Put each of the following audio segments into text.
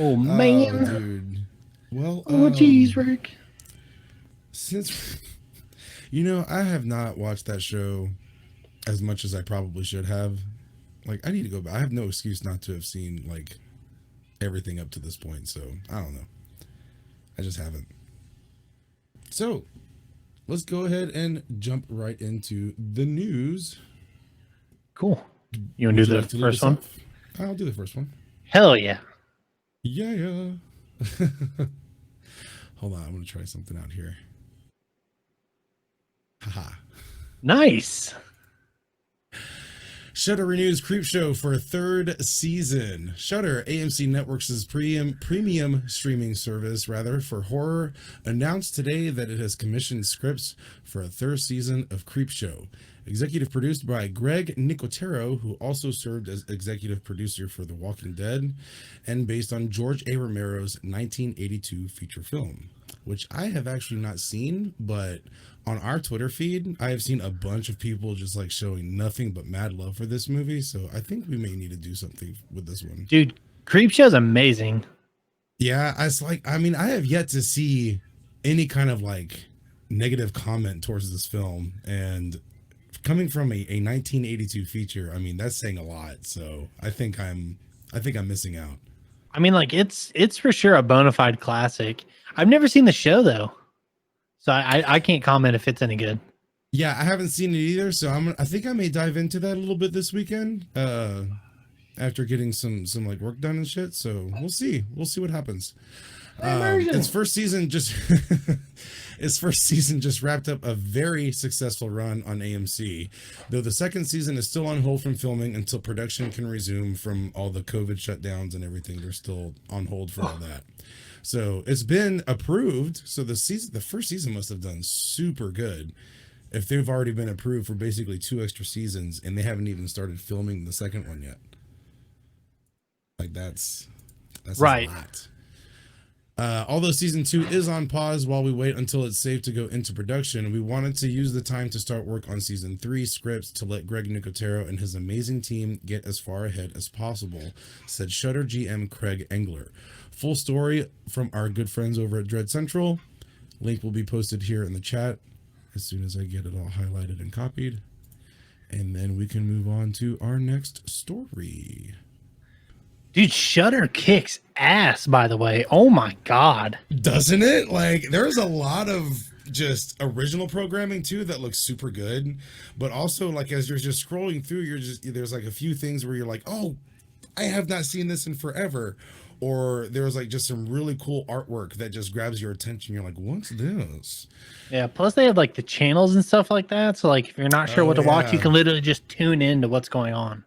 Oh Oh, man. dude. Well, Oh geez, Rick. since I have not watched that show as much as I probably should have. Like, I need to go back. I have no excuse not to have seen like everything up to this point. So I don't know. I just haven't. So let's go ahead and jump right into the news. Cool. You want to Would do you the like to lead first us one? off? I'll do the first one. Hell yeah. Yeah, yeah. Hold on, I'm gonna try something out here. Haha. Nice. Shudder renews Creepshow for a third season. Shudder, AMC Networks' premium streaming service, for horror, announced today that it has commissioned scripts for a third season of Creepshow. Executive produced by Greg Nicotero, who also served as executive producer for The Walking Dead, and based on George A. Romero's 1982 feature film, which I have actually not seen, but on our Twitter feed, I have seen a bunch of people just like showing nothing but mad love for this movie. So I think we may need to do something with this one. Dude, Creepshow's amazing. Yeah, I have yet to see any kind of like negative comment towards this film. And coming from a 1982 feature, I mean, that's saying a lot. So I think I'm missing out. I mean, like it's for sure a bona fide classic. I've never seen the show though, so I can't comment if it's any good. Yeah, I haven't seen it either, so I think I may dive into that a little bit this weekend. After getting some like work done and shit. So we'll see what happens. Immersion. Its first season just its first season just wrapped up a very successful run on AMC, though the second season is still on hold from filming until production can resume from all the COVID shutdowns and everything. They're still on hold for all that. So it's been approved. So the first season must have done super good if they've already been approved for basically 2 extra seasons and they haven't even started filming the second one yet. Like that's a Right. lot. Although season 2 is on pause while we wait until it's safe to go into production, we wanted to use the time to start work on season 3 scripts to let Greg Nicotero and his amazing team get as far ahead as possible, said Shudder GM Craig Engler. Full story from our good friends over at Dread Central. Link will be posted here in the chat as soon as I get it all highlighted and copied. And then we can move on to our next story. Dude, Shudder kicks ass, by the way. Oh my god. Doesn't it? Like, there's a lot of just original programming too that looks super good, but also like as you're just scrolling through, there's like a few things where you're like, oh, I have not seen this in forever. Or there's like just some really cool artwork that just grabs your attention. You're like, what's this? Yeah, plus they have like the channels and stuff like that. So like if you're not sure Oh what to watch, you yeah. can literally just tune in to what's going on.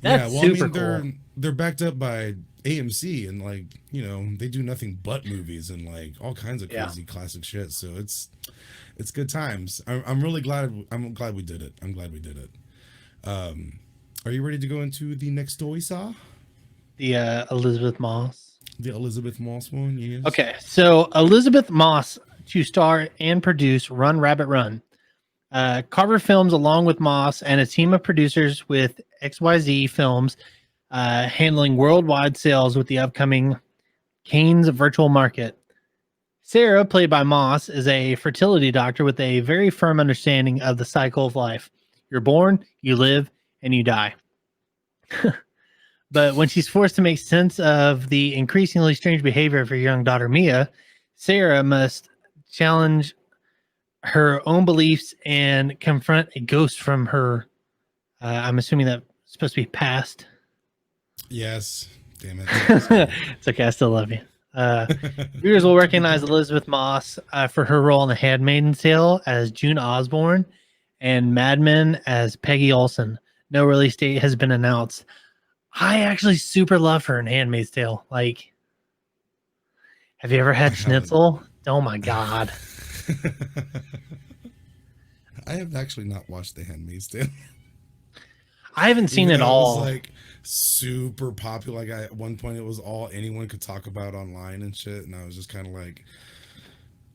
Yeah, That's well, I super mean, cool. they're backed up by AMC, and like they do nothing but movies and like all kinds of Yeah. crazy classic shit. So it's good times. I'm really glad. I'm glad we did it. I'm glad we did it. Are you ready to go into the next story, Saw? The Elisabeth Moss. The Elisabeth Moss one, yes. Okay, so Elisabeth Moss to star and produce Run Rabbit Run. Carver Films, along with Moss and a team of producers with XYZ Films, handling worldwide sales with the upcoming Canes Virtual Market. Sarah, played by Moss, is a fertility doctor with a very firm understanding of the cycle of life. You're born, you live, and you die. But when she's forced to make sense of the increasingly strange behavior of her young daughter, Mia, Sarah must challenge her own beliefs and confront a ghost from her. I'm assuming that's supposed to be past. Yes. Damn it. It's okay. I still love you. Viewers will recognize Elisabeth Moss for her role in The Handmaid's Tale as June Osborne and Mad Men as Peggy Olson. No release date has been announced. I actually super love her in Handmaid's Tale. Like, have you ever had schnitzel? Oh my god. I have actually not watched The Handmaid's Tale. I haven't seen it all. It was like super popular. Like at one point, it was all anyone could talk about online and shit, and I was just kind of like,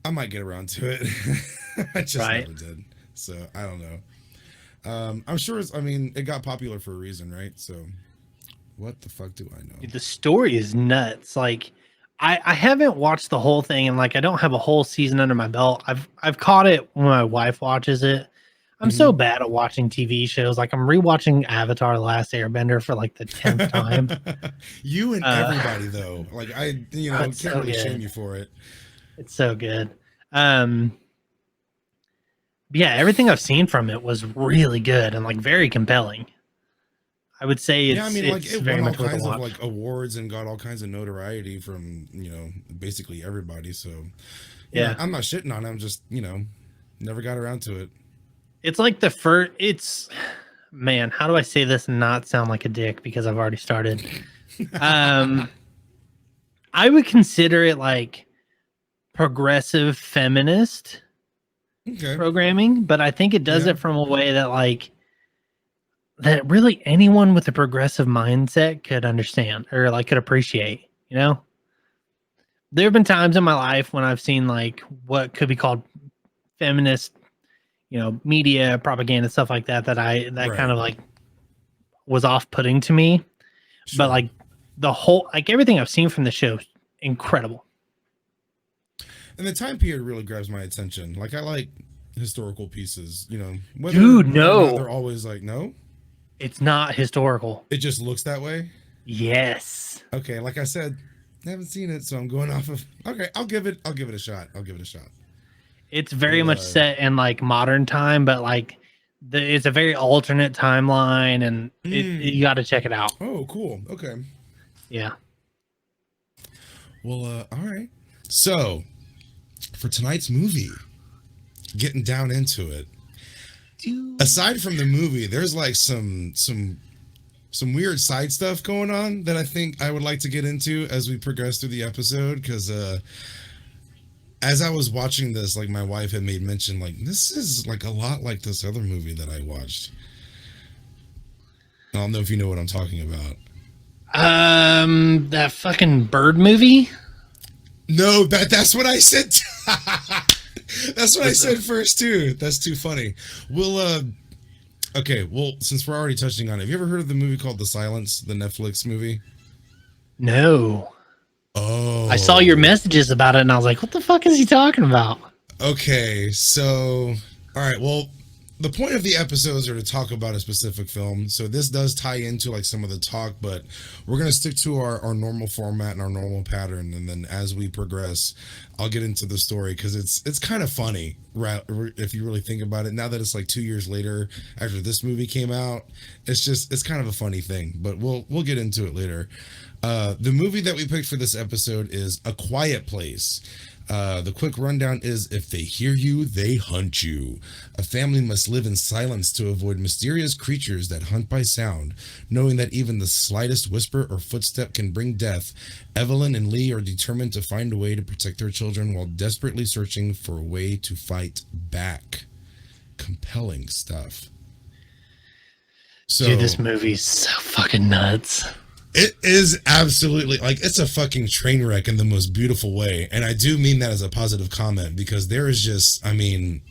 I might get around to it. I just never did. So I don't know. I'm sure. It got popular for a reason, right? So What the fuck do I know? Dude, the story is nuts. Like, I haven't watched the whole thing, and like I don't have a whole season under my belt. I've caught it when my wife watches it. I'm so bad at watching TV shows. Like I'm rewatching Avatar: The Last Airbender for like the 10th time. You and everybody though. Like I, can't so really shame good. you for it. It's so good. Yeah, everything I've seen from it was really good and like very compelling. I would say Yeah, I mean, like it's it very won all much worth a kinds of watch. like awards and got all kinds of notoriety from basically everybody. So, Yeah. I'm not shitting on it. I'm just never got around to it. It's like the first. It's man. How do I say this and not sound like a dick? Because I've already started. I would consider it like progressive feminist Okay. programming, but I think it does Yeah. it from a way that like that really anyone with a progressive mindset could understand or like could appreciate. There have been times in my life when I've seen like what could be called feminist, media propaganda, stuff like that, that Right. kind of like was off-putting to me. Sure. But like the whole, like everything I've seen from the show, incredible. And the time period really grabs my attention. Like I like historical pieces, whether Dude, or no. not they're always like, no, It's not historical. it just looks that way. Yes. Okay, like I said, I haven't seen it, so I'm going off of. Okay, I'll give it a shot. It's very much set in like modern time, but like it's a very alternate timeline, and you got to check it out. Oh, cool. Okay. Yeah. Well, all right. So, for tonight's movie, getting down into it. Aside from the movie, there's like some weird side stuff going on that I think I would like to get into as we progress through the episode, because as I was watching this, like my wife had made mention, like this is like a lot like this other movie that I watched. I don't know if you know what I'm talking about. That fucking bird movie. No, that's what I said. That's what I said first too. That's too funny. We'll okay, well, since we're already touching on it, have you ever heard of the movie called The Silence, the Netflix movie? No. Oh. I saw your messages about it and I was like, what the fuck is he talking about? Okay, so all right, well, the point of the episodes are to talk about a specific film. So this does tie into like some of the talk, but we're going to stick to our normal format and our normal pattern, and then as we progress, I'll get into the story, because it's kind of funny, right, if you really think about it. Now that it's like 2 years later after this movie came out, it's kind of a funny thing, but we'll get into it later. The movie that we picked for this episode is A Quiet Place. The quick rundown is: if they hear you, they hunt you. A family must live in silence to avoid mysterious creatures that hunt by sound. Knowing that even the slightest whisper or footstep can bring death, Evelyn and Lee are determined to find a way to protect their children while desperately searching for a way to fight back. Compelling stuff. So, dude, this movie's so fucking nuts. It is absolutely, like, it's a fucking train wreck in the most beautiful way. And I do mean that as a positive comment, because there is just, I mean,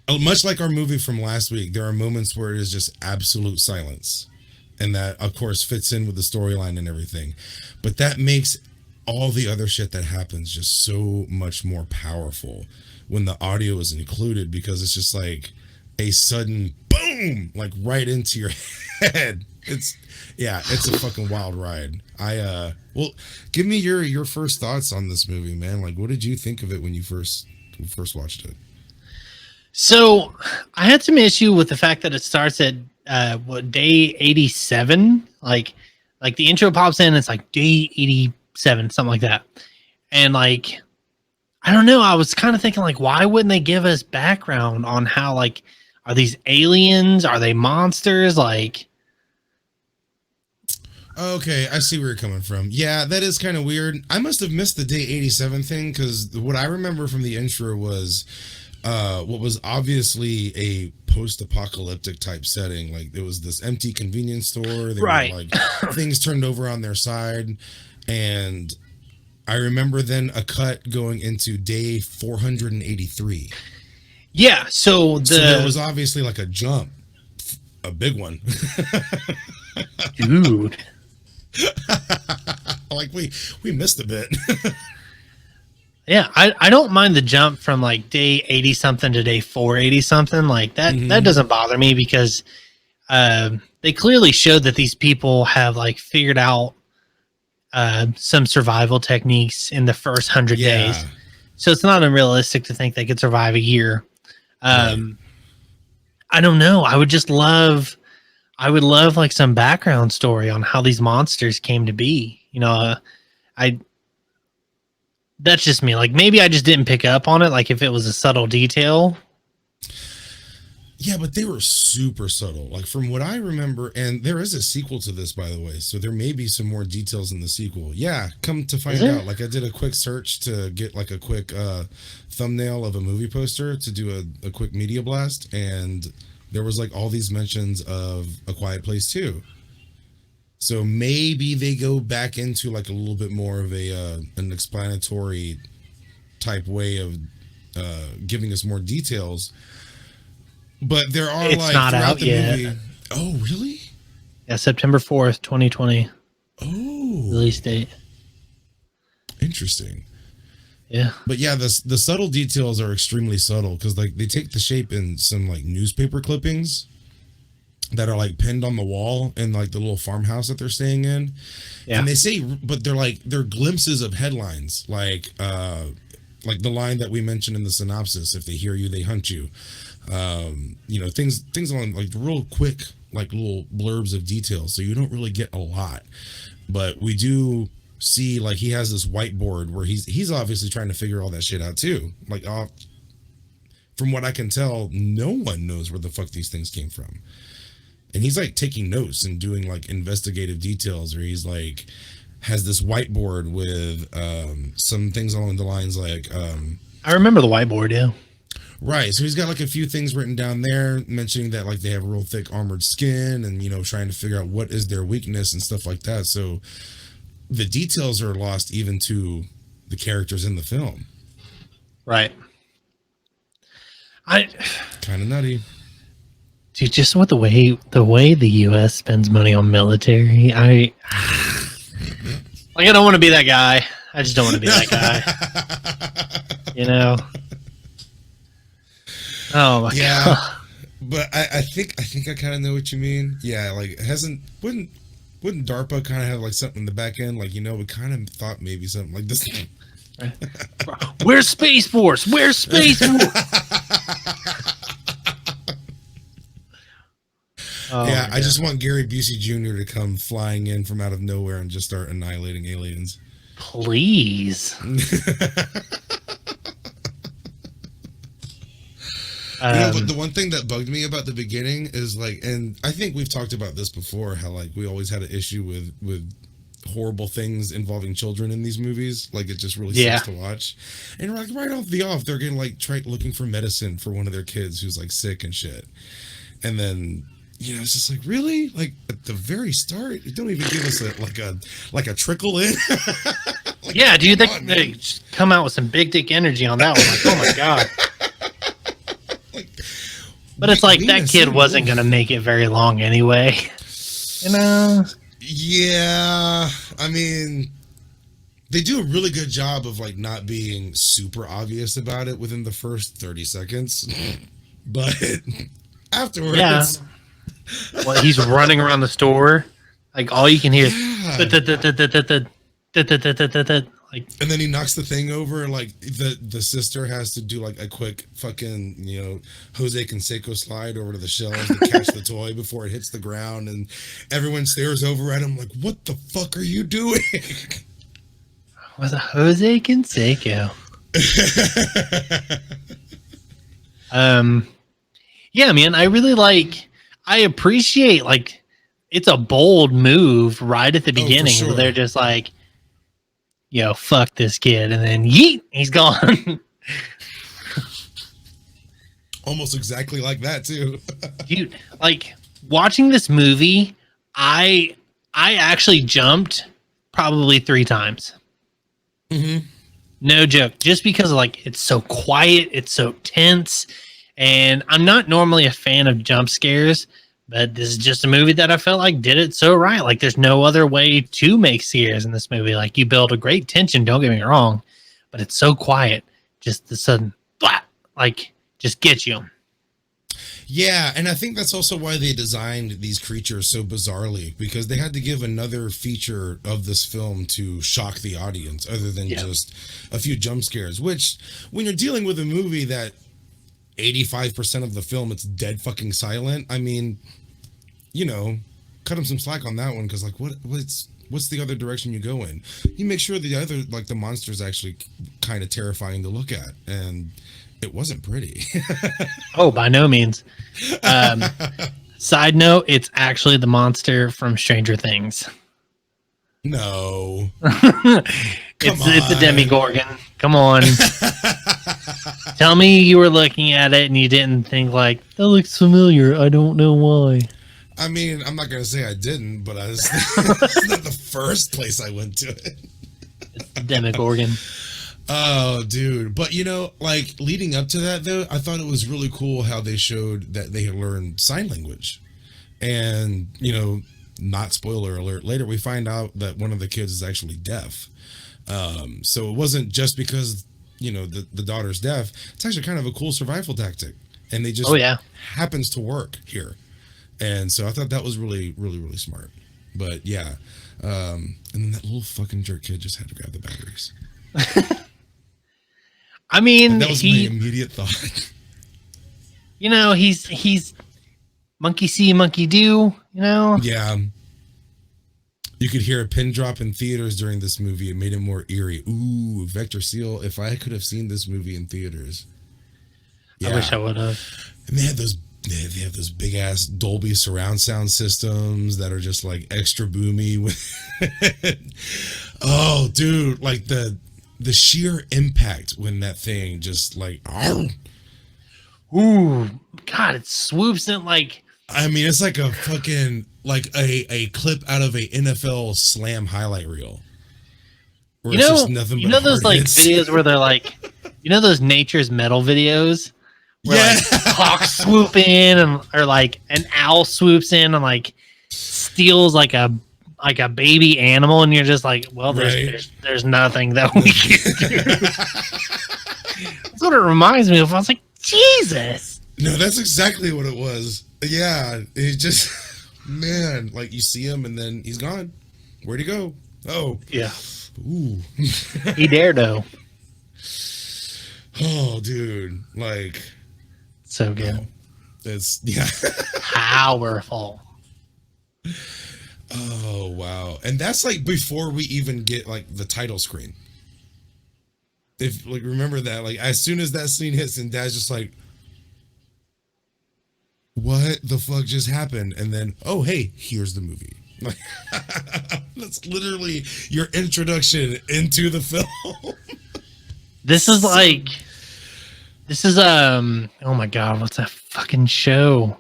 much like our movie from last week, there are moments where it is just absolute silence. And that, of course, fits in with the storyline and everything. But that makes all the other shit that happens just so much more powerful when the audio is included, because it's just like a sudden boom, like right into your head. It's a fucking wild ride. Well, give me your first thoughts on this movie, man. Like, what did you think of it when you first watched it? So I had some issue with the fact that it starts at day 87. Like the intro pops in, it's like day 87, something like that. And like, I don't know, I was kind of thinking like, why wouldn't they give us background on how, like, are these aliens? Are they monsters? Like, okay, I see where you're coming from. Yeah, that is kind of weird. I must have missed the day 87 thing, because what I remember from the intro was what was obviously a post-apocalyptic type setting. Like, it was this empty convenience store. They right. were, like, things turned over on their side. And I remember then a cut going into day 483. Yeah, so there was obviously like a jump, a big one. Dude. Like we missed a bit. Yeah, I don't mind the jump from like day 80 something to day 480 something. Like that doesn't bother me because they clearly showed that these people have like figured out some survival techniques in the first 100 days. So it's not unrealistic to think they could survive a year. Right. I don't know. I would love like some background story on how these monsters came to be. You know, I that's just me. Like maybe I just didn't pick up on it. Like if it was a subtle detail. Yeah, but they were super subtle. Like from what I remember, and there is a sequel to this, by the way. So there may be some more details in the sequel. Yeah, come to find out. Like I did a quick search to get like a quick thumbnail of a movie poster to do a quick media blast, and there was like all these mentions of A Quiet Place 2. So maybe they go back into like a little bit more of an explanatory type way of giving us more details. But there are It's like not throughout out the yet. movie. Oh, really? Yeah, September 4th, 2020. Oh, Release date. interesting. Yeah. But yeah, the subtle details are extremely subtle because like they take the shape in some like newspaper clippings that are like pinned on the wall in like the little farmhouse that they're staying in. Yeah. And they say, but they're glimpses of headlines like the line that we mentioned in the synopsis: "If they hear you, they hunt you." You know, things along like real quick, like little blurbs of details. So you don't really get a lot, but we do see like he has this whiteboard where he's obviously trying to figure all that shit out too. Like, from what I can tell, no one knows where the fuck these things came from. And he's like taking notes and doing like investigative details, or he's like has this whiteboard with some things along the lines like I remember the whiteboard, yeah. right. So he's got like a few things written down there mentioning that like they have real thick armored skin and, you know, trying to figure out what is their weakness and stuff like that. So the details are lost even to the characters in the film. Right. I Kind of nutty. Dude, just with the way the US spends money on military, I don't want to be that guy. I just don't want to be that guy. You know? Oh my god. But I think I kind of know what you mean. Yeah, like wouldn't DARPA kind of have like something in the back end? Like, you know, we kind of thought maybe something like this. Where's Space Force? Where's Space Force? Oh, yeah, I just want Gary Busey Jr. to come flying in from out of nowhere and just start annihilating aliens. Please. But the one thing that bugged me about the beginning is like, and I think we've talked about this before, how like we always had an issue with horrible things involving children in these movies. Like it just really sucks to watch. And like right off the off, they're getting like looking for medicine for one of their kids who's like sick and shit. And then, you know, it's just like, really? Like at the very start, you don't even give us a trickle in. Like, yeah, dude, they just come out with some big dick energy on that one. Like, oh my god. But it's like that kid wasn't going to make it very long anyway. You know? Yeah. I mean, they do a really good job of like not being super obvious about it within the first 30 seconds. But afterwards. Yeah. Well, he's running around the store. Like all you can hear is like, and then he knocks the thing over, and like the sister has to do like a quick fucking, you know, Jose Canseco slide over to the shelves to catch the toy before it hits the ground, and everyone stares over at him like, what the fuck are you doing? Was it Jose Canseco? Yeah, man, I appreciate like it's a bold move right at the beginning. Sure. They're just like, yo, fuck this kid, and then yeet, he's gone. Almost exactly like that too. Dude, like watching this movie, I actually jumped probably 3 times. Mm-hmm. No joke, just because like it's so quiet, it's so tense, and I'm not normally a fan of jump scares, But this is just a movie that I felt like did it so right. Like there's no other way to make scares in this movie. Like you build a great tension, don't get me wrong, but it's so quiet. Just the sudden, blah, like just gets you. Yeah, and I think that's also why they designed these creatures so bizarrely, because they had to give another feature of this film to shock the audience other than just a few jump scares, which when you're dealing with a movie that 85% of the film it's dead fucking silent, I mean, you know, cut them some slack on that one, because like what's the other direction you go in? You make sure the other, like the monster's actually kind of terrifying to look at, and it wasn't pretty. Oh, by no means. Side note, it's actually the monster from Stranger Things. No. It's a Demogorgon. Come on. Tell me you were looking at it and you didn't think like, that looks familiar. I don't know why. I mean, I'm not going to say I didn't, but it's not the first place I went to it. It's the Demogorgon. Oh, dude. But, you know, like, leading up to that, though, I thought it was really cool how they showed that they had learned sign language. And, you know, not spoiler alert, later we find out that one of the kids is actually deaf. So it wasn't just because, you know, the daughter's deaf. It's actually kind of a cool survival tactic. And they just happens to work here. And so I thought that was really, really, really smart. But, yeah. And then that little fucking jerk kid just had to grab the batteries. I mean, that was my immediate thought. You know, he's monkey see, monkey do, you know? Yeah. You could hear a pin drop in theaters during this movie. It made it more eerie. Ooh, Vector Seal. If I could have seen this movie in theaters. Yeah. I wish I would have. And they have those big ass Dolby surround sound systems that are just like extra boomy. Oh, dude, like the sheer impact when that thing just like, ooh, God, it swoops in like. I mean, it's like a fucking like a clip out of a NFL slam highlight reel. You know, you know those like videos where they're like, you know those Nature's Metal videos where like hawks swoop in and or like an owl swoops in and like steals like a baby animal, and you're just like, well, there's nothing that we can do. That's what it reminds me of. I was like, Jesus. No, that's exactly what it was. Yeah, it just, man, like you see him and then he's gone. Where'd he go? Oh, yeah. Ooh. He dared though. Oh, dude, like so good. It's powerful. Oh wow, and that's like before we even get like the title screen. If like remember that, like as soon as that scene hits and Dad's just like, what the fuck just happened? And then, oh hey, here's the movie. Like that's literally your introduction into the film. This is oh my God, what's that fucking show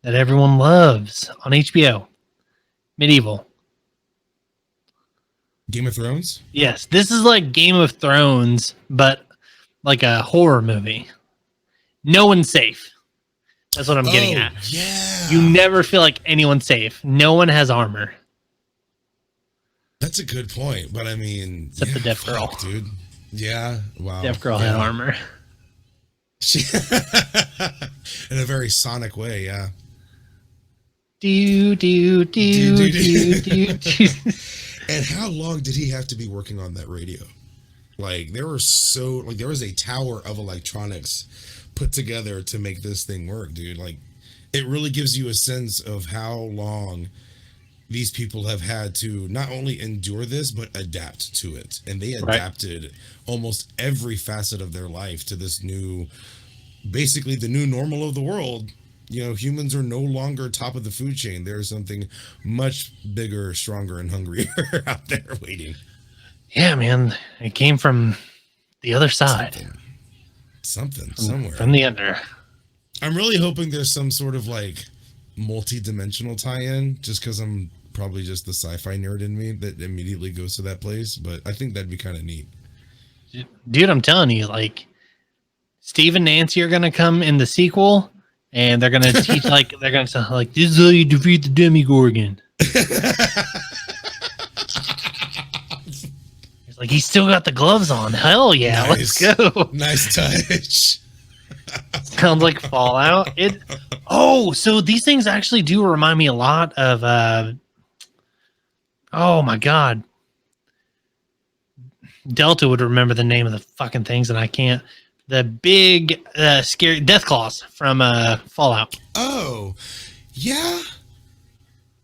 that everyone loves on HBO? Medieval. Game of Thrones? Yes, this is like Game of Thrones, but like a horror movie. No one's safe. That's what I'm getting at. Yeah. You never feel like anyone's safe. No one has armor. That's a good point, but I mean, except the deaf girl, dude. Yeah, wow. Deaf girl had armor. In a very Sonic way, yeah. Do. And how long did he have to be working on that radio? Like there was a tower of electronics put together to make this thing work, dude. Like it really gives you a sense of how long these people have had to not only endure this but adapt to it. And they adapted almost every facet of their life to this new, basically the new normal of the world. You know, humans are no longer top of the food chain. There's something much bigger, stronger, and hungrier out there waiting. Yeah, man. It came from the other side. Something somewhere. From the under. I'm really hoping there's some sort of like multi-dimensional tie-in, just because I'm probably just the sci-fi nerd in me that immediately goes to that place. But I think that'd be kind of neat. Dude, I'm telling you, like, Steve and Nancy are going to come in the sequel. and they're gonna teach they're gonna say like, this is how you defeat the Demigorgon. He's like, he's still got the gloves on. Hell yeah, Nice. let's go. Nice touch. Sounds like Fallout. So these things actually do remind me a lot of oh my god. Delta would remember the name of the fucking things, and I can't. The big scary death claws from Fallout. Oh, yeah.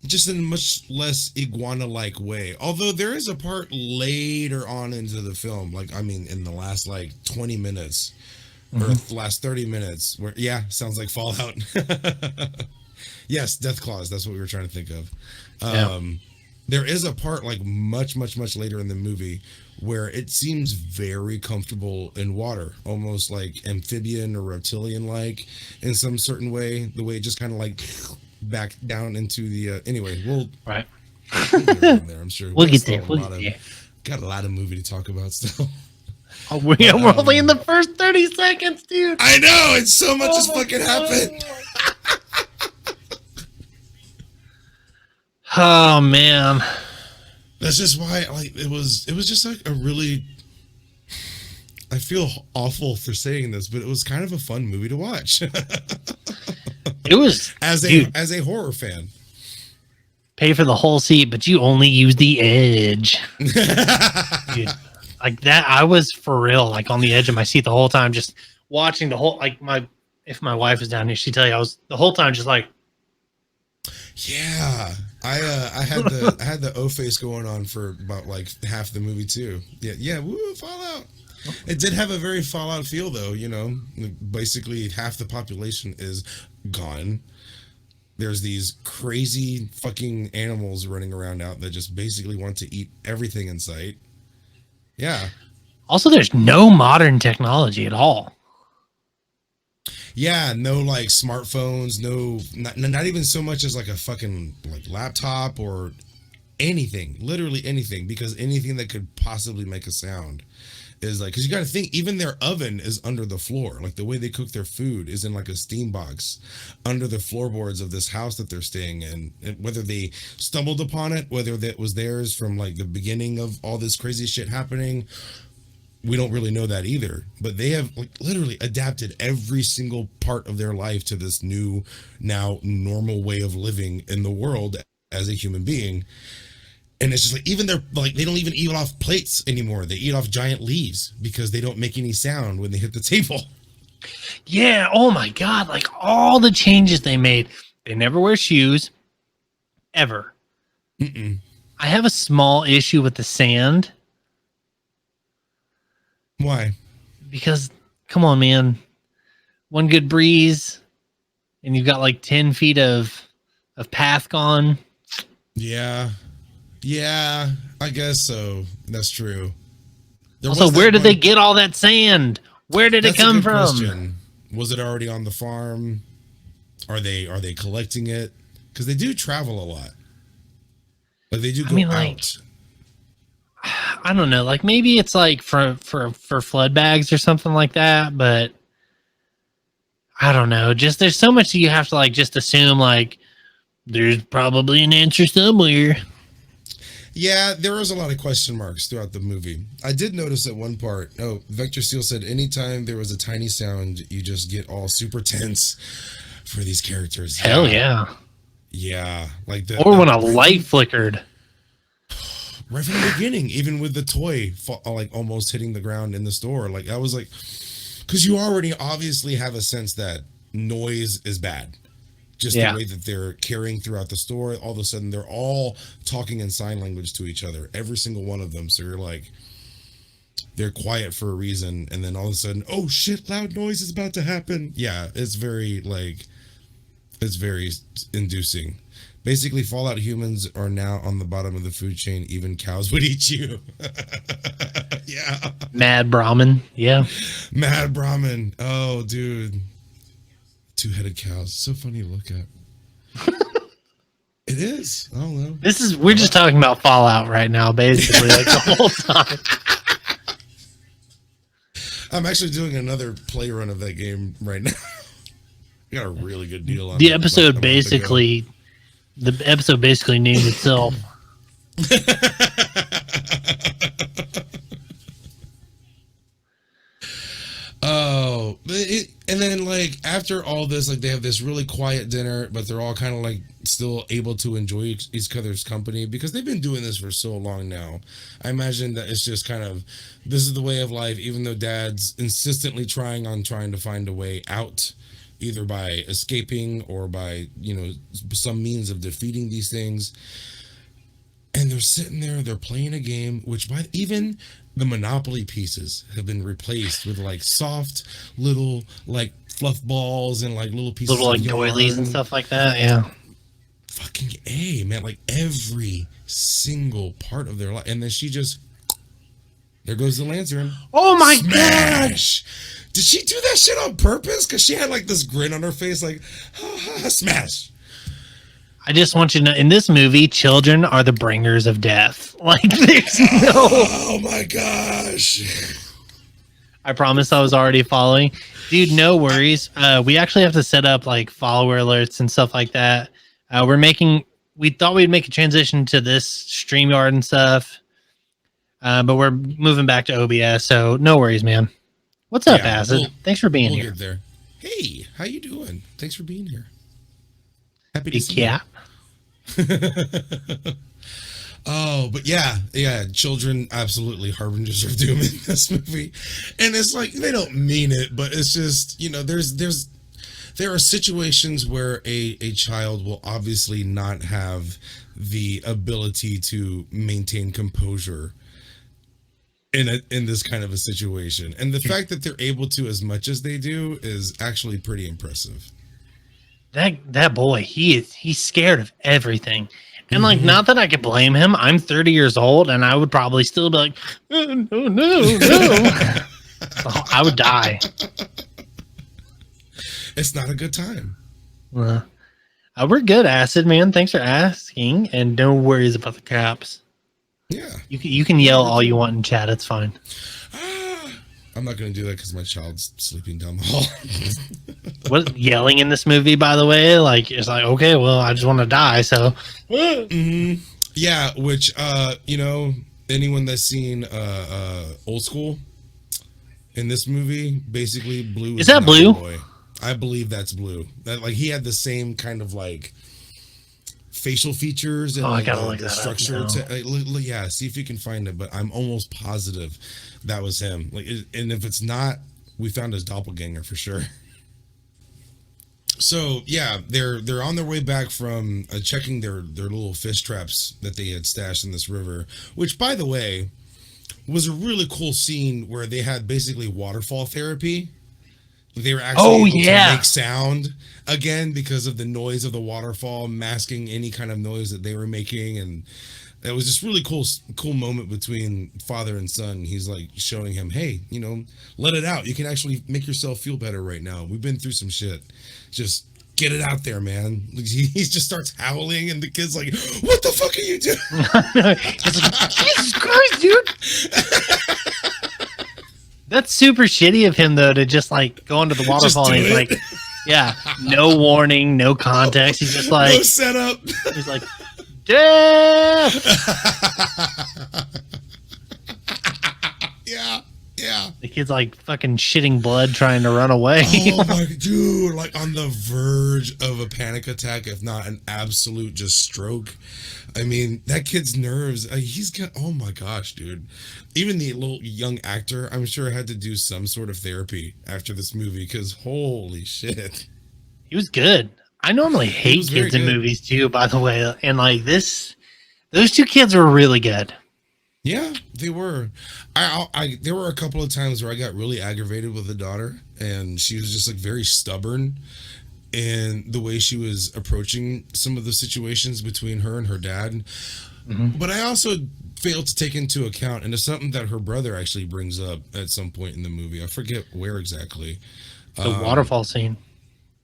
Just in a much less iguana-like way. Although there is a part later on into the film, in the last 20 minutes or the last 30 minutes, where sounds like Fallout. Yes, death claws. That's what we were trying to think of. There is a part much later in the movie where it seems very comfortable in water, almost like amphibian or reptilian like in some certain way, the way it just kind of back down into the anyway, we'll get around there, I'm sure. We'll get there. Got a lot of movie to talk about still. Oh, we're only in the first 30 seconds, dude. I know, it's so much has fucking happened. Oh man. That's just why it was just a really, I feel awful for saying this, but it was kind of a fun movie to watch. It was as a horror fan. Pay for the whole seat, but you only use the edge. Dude, like that, I was for real, on the edge of my seat the whole time, just watching the whole. If my wife was down here, she'd tell you I was the whole time just like. Yeah, I had the O face going on for about half the movie too. Yeah, woo, Fallout. It did have a very Fallout feel though. Basically half the population is gone. There's these crazy fucking animals running around out that just basically want to eat everything in sight. Yeah. Also, there's no modern technology at all. Yeah, no smartphones, not even so much as a fucking laptop or anything, literally anything, because anything that could possibly make a sound is because you got to think, even their oven is under the floor. The way they cook their food is in a steam box under the floorboards of this house that they're staying in. And whether they stumbled upon it, whether that was theirs from the beginning of all this crazy shit happening, we don't really know that either. But they have literally adapted every single part of their life to this new, now normal way of living in the world as a human being. And it's just even they're they don't even eat off plates anymore. They eat off giant leaves because they don't make any sound when they hit the table. Yeah. Oh my God. All the changes they made. They never wear shoes. Ever. Mm-mm. I have a small issue with the sand. Why? Because, come on, man. One good breeze, and you've got 10 feet of path gone. Yeah. Yeah, I guess so. That's true. Also, where did they get all that sand? Where did it come from? Question. Was it already on the farm? Are they collecting it? Because they do travel a lot. They do go out. I don't know. Maybe it's for flood bags or something like that, but I don't know. Just there's so much you have to just assume there's probably an answer somewhere. Yeah, there was a lot of question marks throughout the movie. I did notice at one part, Vector Seal said anytime there was a tiny sound, you just get all super tense for these characters. Hell yeah. Yeah. Or when a light flickered. Right from the beginning, even with the toy almost hitting the ground in the store. I was because you already obviously have a sense that noise is bad. Just the way that they're carrying throughout the store, all of a sudden they're all talking in sign language to each other, every single one of them. So you're they're quiet for a reason, and then all of a sudden, oh shit, loud noise is about to happen. Yeah, it's very it's very inducing. Basically, Fallout humans are now on the bottom of the food chain. Even cows would eat you. Yeah. Mad Brahmin. Yeah. Mad Brahmin. Oh, dude. Two-headed cows. So funny to look at. It is. I don't know. We're just talking about Fallout right now, basically, the whole time. I'm actually doing another play run of that game right now. I got a really good deal on The it episode about a month ago. basically named itself. Oh, and then like after all this, like they have this really quiet dinner, but they're all kind of like still able to enjoy each other's company because they've been doing this for so long now. I imagine that it's just kind of this is the way of life, even though Dad's insistently trying to find a way out, either by escaping or by some means of defeating these things. And they're sitting there, they're playing a game, which by even the Monopoly pieces have been replaced with like soft little like fluff balls and like little pieces Little of like yarn. doilies and stuff like that. Yeah. Fucking A, man. Like every single part of their life. And then there goes the lantern. Oh my Smash! Did she do that shit on purpose? Because she had like this grin on her face, like, smash. I just want you to know, in this movie, children are the bringers of death. Like, there's no... Oh my gosh. I promise I was already following. Dude, no worries. We actually have to set up, like, follower alerts and stuff like that. We thought we'd make a transition to this StreamYard and stuff, but we're moving back to OBS, so no worries, man. What's up, Acid? Thanks for being here. Get there. Hey, how you doing? Thanks for being here. Happy to Big see cat. you. Oh, but yeah, children absolutely harbingers of doom in this movie, and it's like they don't mean it, but it's just there are situations where a child will obviously not have the ability to maintain composure in this kind of a situation, and the fact that they're able to as much as they do is actually pretty impressive. That boy, he's scared of everything. And like, not that I could blame him. I'm 30 years old and I would probably still be like, no. I would die. It's not a good time. We're good, Acid, man. Thanks for asking. And no worries about the cops. Yeah. You can yell all you want in chat. It's fine. I'm not going to do that because my child's sleeping down the hall. What yelling in this movie, by the way? Like, it's like, okay, well, I just want to die. So, yeah, which, anyone that's seen Old School in this movie, basically Blue is that Blue? Boy. I believe that's Blue. That like he had the same kind of like facial features and I like, gotta look the that structure. up now. Yeah, see if you can find it. But I'm almost positive that was him. Like, and if it's not, we found his doppelganger for sure. So yeah, they're on their way back from checking their little fish traps that they had stashed in this river. Which, by the way, was a really cool scene where they had basically waterfall therapy. They were actually able to make sound again because of the noise of the waterfall masking any kind of noise that they were making, and it was just really cool moment between father and son. He's like showing him, hey, let it out. You can actually make yourself feel better right now. We've been through some shit. Just get it out there, man. He just starts howling, and the kid's like, what the fuck are you doing? It's like, Jesus Christ, dude. That's super shitty of him, though, to just like go into the waterfall and he's like, yeah, no warning, no context. He's just like, no setup. He's like, death. Yeah. The kid's like fucking shitting blood trying to run away. Oh my dude, like on the verge of a panic attack, if not an absolute just stroke. I mean, that kid's nerves, he's got, oh my gosh, dude. Even the little young actor, I'm sure had to do some sort of therapy after this movie because holy shit. He was good. I normally hate kids in movies too, by the way. And like those two kids were really good. Yeah, they were. There were a couple of times where I got really aggravated with the daughter, and she was just like very stubborn in the way she was approaching some of the situations between her and her dad. Mm-hmm. But I also failed to take into account, and it's something that her brother actually brings up at some point in the movie. I forget where exactly. The waterfall scene.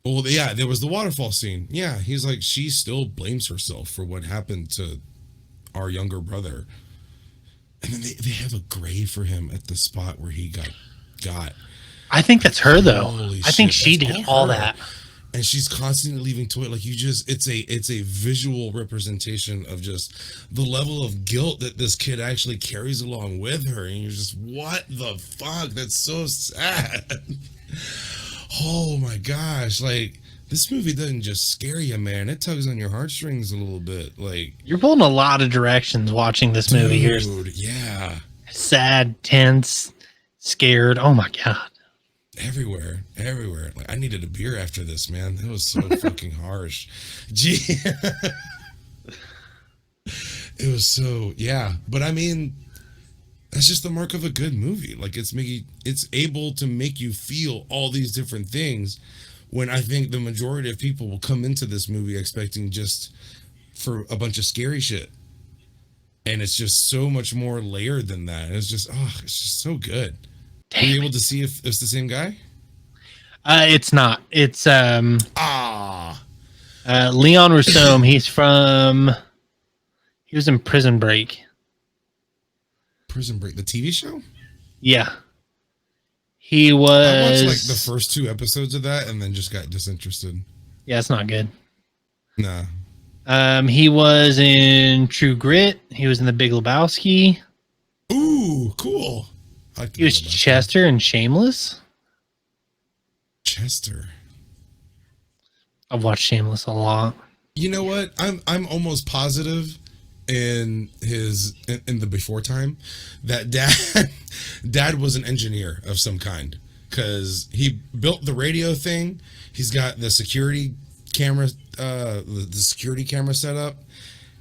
Well, yeah, there was the waterfall scene. Yeah, he's like, she still blames herself for what happened to our younger brother. And then they have a grave for him at the spot where he got. I think that's her, though. Holy I think shit, she did all that. and she's constantly leaving toilet. Like, it's a visual representation of just the level of guilt that this kid actually carries along with her, and you're just, what the fuck? That's so sad. Oh my gosh, like, this movie doesn't just scare you, man. It tugs on your heartstrings a little bit. Like, You're pulling a lot of directions watching this movie here. dude, yeah. Sad, tense, scared. Oh my god. Everywhere. Like, I needed a beer after this, man. It was so fucking harsh. Gee. It was so, yeah. But I mean, that's just the mark of a good movie. Like, it's able to make you feel all these different things, when I think the majority of people will come into this movie expecting just for a bunch of scary shit. And it's just so much more layered than that. It's just, it's just so good. Were you able to see if it's the same guy? It's not. It's Leon Rousseau. He was in Prison Break. Prison Break, the TV show? Yeah. He was. I watched like the first 2 episodes of that and then just got disinterested. Yeah, it's not good. Nah. He was in True Grit. He was in The Big Lebowski. Ooh, cool. He was Chester in Shameless. Chester. I've watched Shameless a lot. You know what? I'm almost positive in the before time that dad was an engineer of some kind, because he built the radio thing. He's got the security camera, the security camera set up.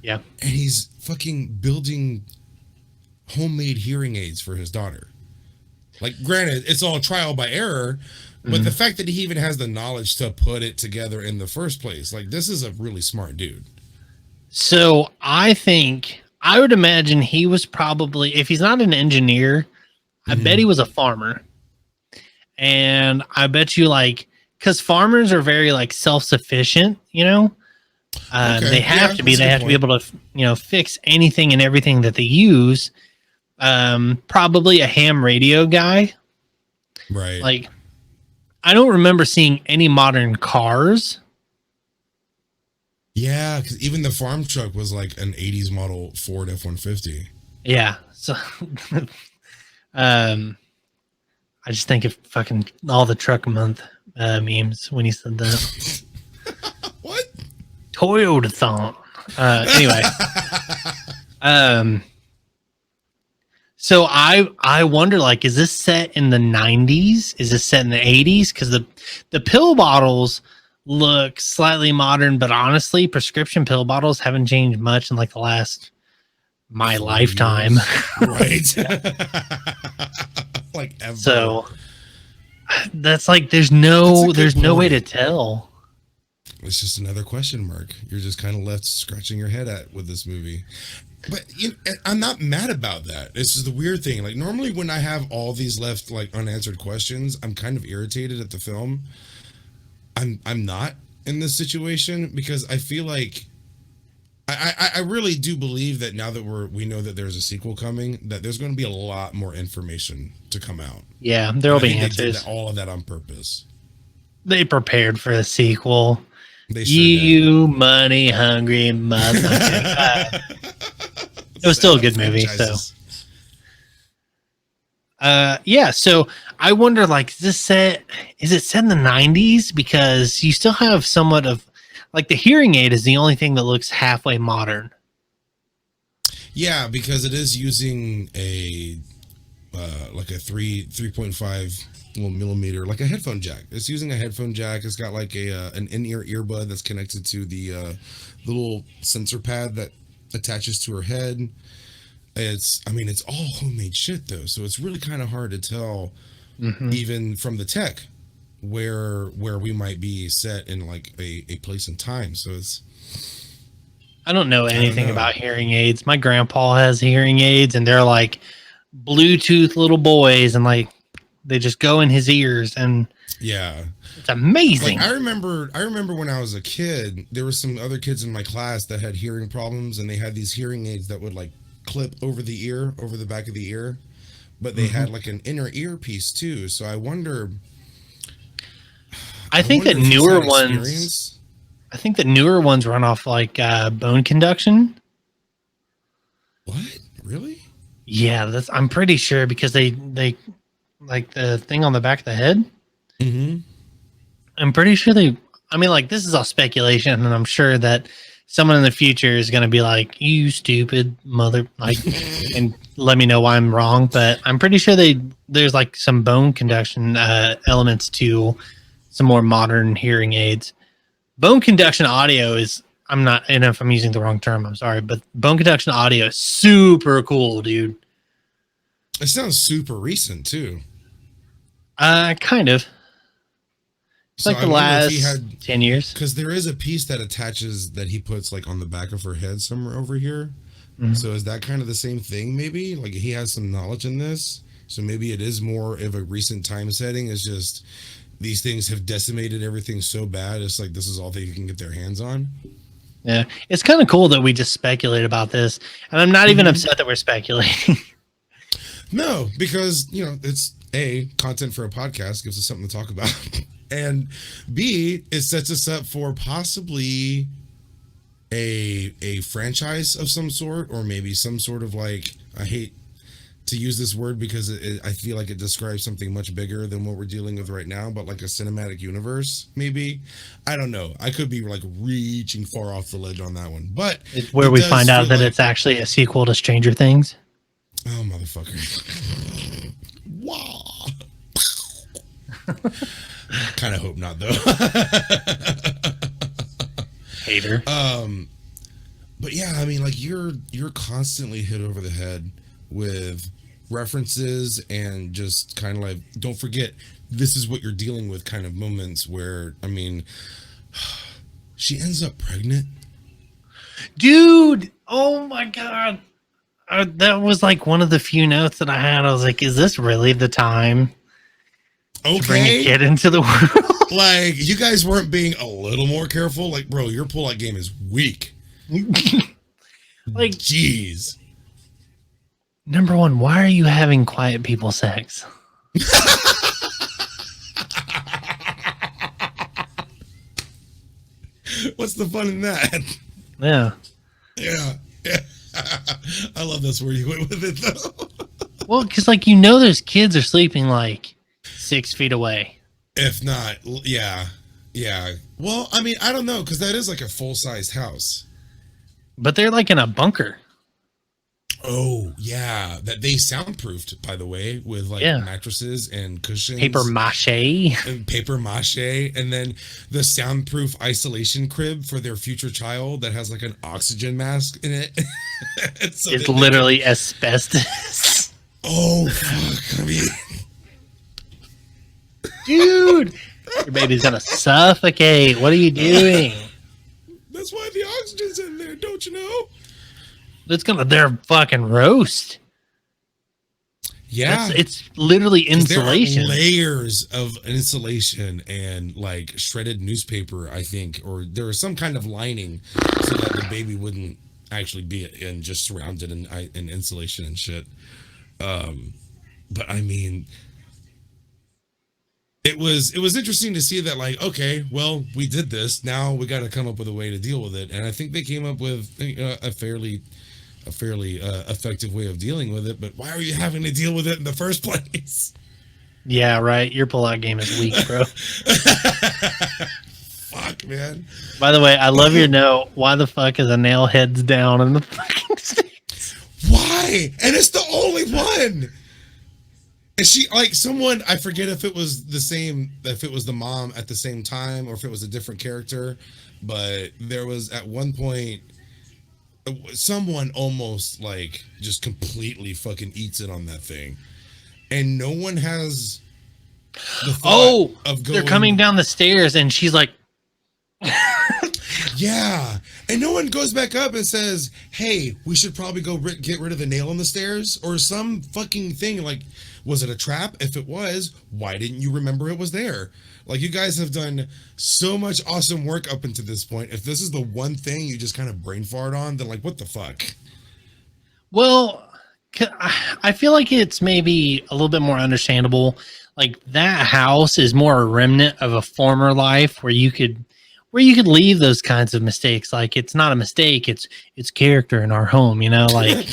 Yeah, and he's fucking building homemade hearing aids for his daughter. Like, granted, it's all trial by error, but the fact that he even has the knowledge to put it together in the first place, like, this is a really smart dude. So I would imagine he was probably, if he's not an engineer, I bet he was a farmer. And I bet you, like, because farmers are very, like, self-sufficient, you know? Okay. They have to be. They have to be able to, fix anything and everything that they use. Probably a ham radio guy. Right. Like, I don't remember seeing any modern cars. Yeah, because even the farm truck was like an 80s model Ford F-150. Yeah. So, I just think of fucking all the truck month memes when he said that. What? Toyota-thon. Anyway. So I wonder, like, is this set in the 90s? Is this set in the 80s? Because the pill bottles look slightly modern, but honestly, prescription pill bottles haven't changed much in like the last my lifetime. Right. Like, ever. So that's like there's no way to tell. It's just another question mark. You're just kind of left scratching your head at with this movie. But I'm not mad about that. This is the weird thing. Like, normally when I have all these left, like, unanswered questions, I'm kind of irritated at the film. I'm not in this situation, because I feel like I really do believe that now that we know that there's a sequel coming, that there's going to be a lot more information to come out. Yeah, there will be answers. They did all of that on purpose. They prepared for a sequel. They sure you money hungry mother. It was still a good movie. So, yeah. So I wonder, like, is it set in the 90s? Because you still have somewhat of, like, the hearing aid is the only thing that looks halfway modern. Yeah, because it is using a like a 3.5 millimeter, like a headphone jack. It's using a headphone jack. It's got like an in-ear earbud that's connected to the little sensor pad that attaches to her head. It's all homemade shit though, so it's really kind of hard to tell, even from the tech, where we might be set in like a place and time. So I don't know anything about hearing aids. My grandpa has hearing aids, and they're like Bluetooth little boys, and like they just go in his ears, and yeah, it's amazing. Like, I remember when I was a kid, there were some other kids in my class that had hearing problems, and they had these hearing aids that would like clip over the back of the ear, but they had like an inner ear piece too. So I wonder I think wonder that if he's newer had ones. experience. I think the newer ones run off like bone conduction. What? Really? Yeah, I'm pretty sure because they like the thing on the back of the head. Mm-hmm. I'm pretty sure they. I mean, like this is all speculation, and I'm sure that someone in the future is going to be like, "You stupid mother," like, and let me know why I'm wrong. But I'm pretty sure there's like some bone conduction elements to some more modern hearing aids. Bone conduction audio is. I'm not, and if I'm using the wrong term, I'm sorry, but bone conduction audio is super cool, dude. It sounds super recent too. Kind of. It's So like I the wonder if he last had, 10 years. because there is a piece that attaches that he puts like on the back of her head somewhere over here. Mhm. So is that kind of the same thing? Maybe like he has some knowledge in this. So maybe it is more of a recent time setting. It's just these things have decimated everything so bad. It's like this is all they can get their hands on. Yeah. It's kind of cool that we just speculate about this. And I'm not even upset that we're speculating. No, because it's A, content for a podcast, gives us something to talk about. And B, it sets us up for possibly a franchise of some sort, or maybe some sort of like, I hate to use this word because I feel like it describes something much bigger than what we're dealing with right now, but like a cinematic universe, maybe. I don't know. I could be like reaching far off the ledge on that one, but It's where it we does find out feel that like- it's actually a sequel to Stranger Things. Oh, motherfucker. Wow. Kind of hope not, though. Hater. But yeah, I mean, like you're constantly hit over the head with references and just kind of like, don't forget, this is what you're dealing with kind of moments where, I mean, she ends up pregnant. Dude, oh my God. That was like one of the few notes that I had. I was like, is this really the time to bring a Okay. kid into the world? Like, you guys weren't being a little more careful. Like, bro, your pull-out game is weak. Like, Jeez. number one, why are you having quiet people sex? What's the fun in that? Yeah. Yeah. I love this where you went with it, though. Well, because like those kids are sleeping like 6 feet away. If not, yeah. Yeah. Well, I mean, I don't know, because that is like a full-sized house. But they're like in a bunker. Oh, yeah. That they soundproofed, by the way, with like mattresses and cushions. Paper mache. And paper mache. And then the soundproof isolation crib for their future child that has like an oxygen mask in it. So it's literally asbestos. Oh, fuck. I mean, dude, your baby's gonna suffocate. What are you doing? that's why the oxygen's in there, don't you know? They're fucking roast. Yeah. It's literally insulation. There are layers of insulation and like shredded newspaper, I think, or there was some kind of lining so that the baby wouldn't actually be in just surrounded in insulation and shit. But I mean, it was interesting to see that, like, okay, well, we did this. Now we got to come up with a way to deal with it, and I think they came up with a fairly effective way of dealing with it. But why are you having to deal with it in the first place? Yeah, right. Your pullout game is weak, bro. Fuck, man. By the way, I love your note. Why the fuck is a nail heads down in the fucking States? Why? And it's the only one. And she, like, someone, I forget if it was the mom at the same time or if it was a different character, but there was at one point someone almost like just completely fucking eats it on that thing. And no one has the thought of going, they're coming down the stairs and she's like, yeah. And no one goes back up and says, hey, we should probably go get rid of the nail on the stairs or some fucking thing. Like, was it a trap? If it was, why didn't you remember it was there? Like, you guys have done so much awesome work up until this point. If this is the one thing you just kind of brain fart on, then like, what the fuck? well, I feel like it's maybe a little bit more understandable. like that house is more a remnant of a former life where you could leave those kinds of mistakes. Like it's not a mistake, it's character in our home, like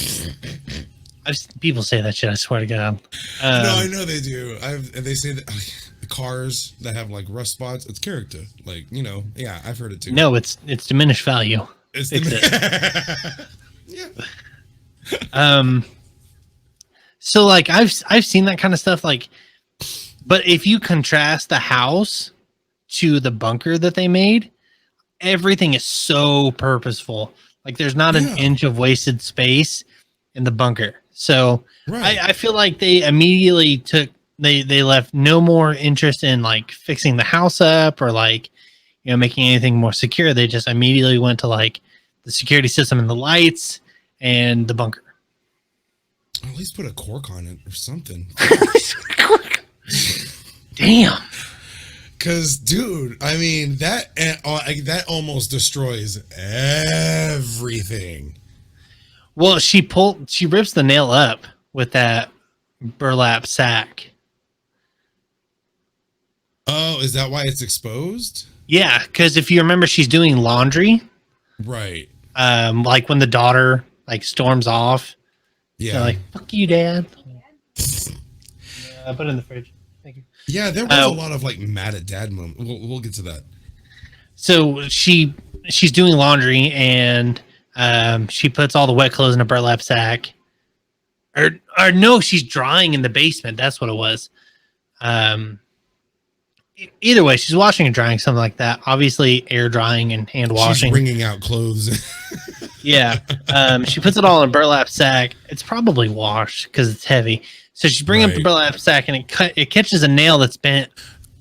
people say that shit, I swear to God. No, I know they do. They say that the cars that have like rust spots, it's character. Like, yeah, I've heard it too. No, it's diminished value. It's Fix it. Yeah. So like I've seen that kind of stuff, like, but if you contrast the house to the bunker that they made, everything is so purposeful. Like there's not an inch of wasted space in the bunker. So right. I feel like they immediately they left no more interest in like fixing the house up or like, making anything more secure. They just immediately went to like the security system and the lights and the bunker. At least put a cork on it or something. Damn. Because, dude, I mean, that almost destroys everything. Well, she rips the nail up with that burlap sack. Oh, is that why it's exposed? Yeah, because if you remember, she's doing laundry. Right. Like when the daughter like storms off. Yeah. They're like, fuck you, Dad. I put it in the fridge. Thank you. Yeah, there was a lot of like mad at dad moments. We'll get to that. So she's doing laundry and she puts all the wet clothes in a burlap sack. Or no, she's drying in the basement. That's what it was. Either way, she's washing and drying, something like that. Obviously, air drying and hand washing. She's wringing out clothes. Yeah. She puts it all in a burlap sack. It's probably washed because it's heavy. So she's bringing up the burlap sack and it catches a nail that's bent.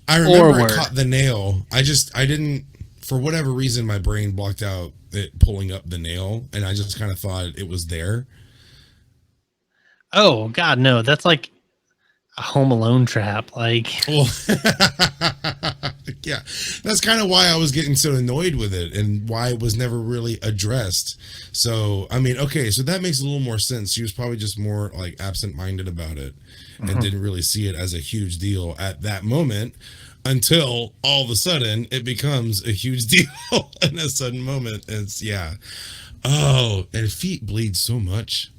I remember I caught the nail. I didn't, for whatever reason, my brain blocked out it pulling up the nail, and I just kind of thought it was there. Oh, God, no. That's like a Home Alone trap. Like, well, yeah, that's kind of why I was getting so annoyed with it and why it was never really addressed. So, I mean, okay, so that makes a little more sense. She was probably just more like absent-minded about it and didn't really see it as a huge deal at that moment until all of a sudden it becomes a huge deal in a sudden moment. It's Oh, and feet bleed so much.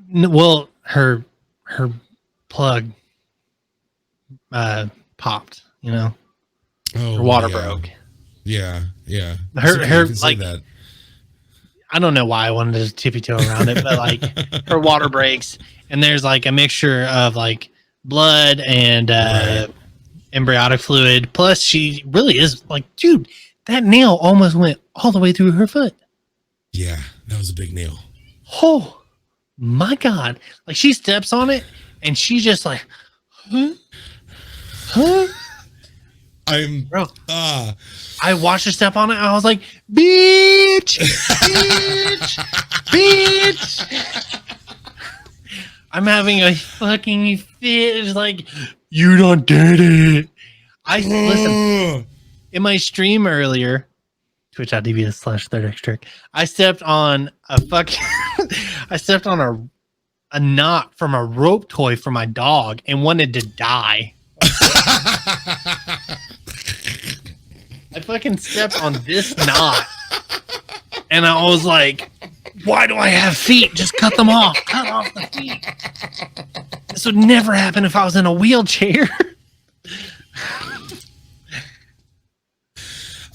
Well, her plug popped, her water broke. Yeah. Her like that. I don't know why I wanted to tippy toe around it, but like her water breaks and there's like a mixture of like blood and embryonic fluid. Plus she really is like, dude, that nail almost went all the way through her foot. Yeah, that was a big nail. Oh my God. Like she steps on it and she's just like, huh? I watched her step on it and I was like, bitch. I'm having a fucking fit. It's like, you don't get it. Listen, in my stream earlier, twitch.tv/thirdextrick, I stepped on a knot from a rope toy for my dog and wanted to die. I fucking stepped on this knot and I was like, why do I have feet? Just cut them off. Cut off the feet. This would never happen if I was in a wheelchair.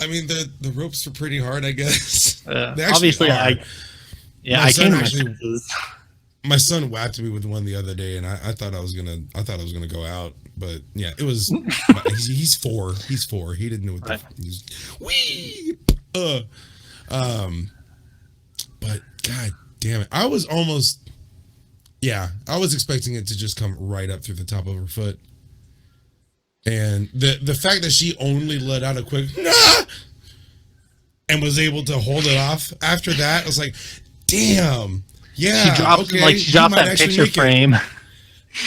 I mean, the ropes are pretty hard, I guess. Obviously, I came to my senses. My son whacked me with one the other day, and I thought I was gonna go out, but yeah, it was. He's 4. He's 4. He didn't know what he's. Wee. But God damn it, I was almost. Yeah, I was expecting it to just come right up through the top of her foot, and the fact that she only let out a quick nah! And was able to hold it off after that, I was like, damn. Yeah, she dropped that picture frame.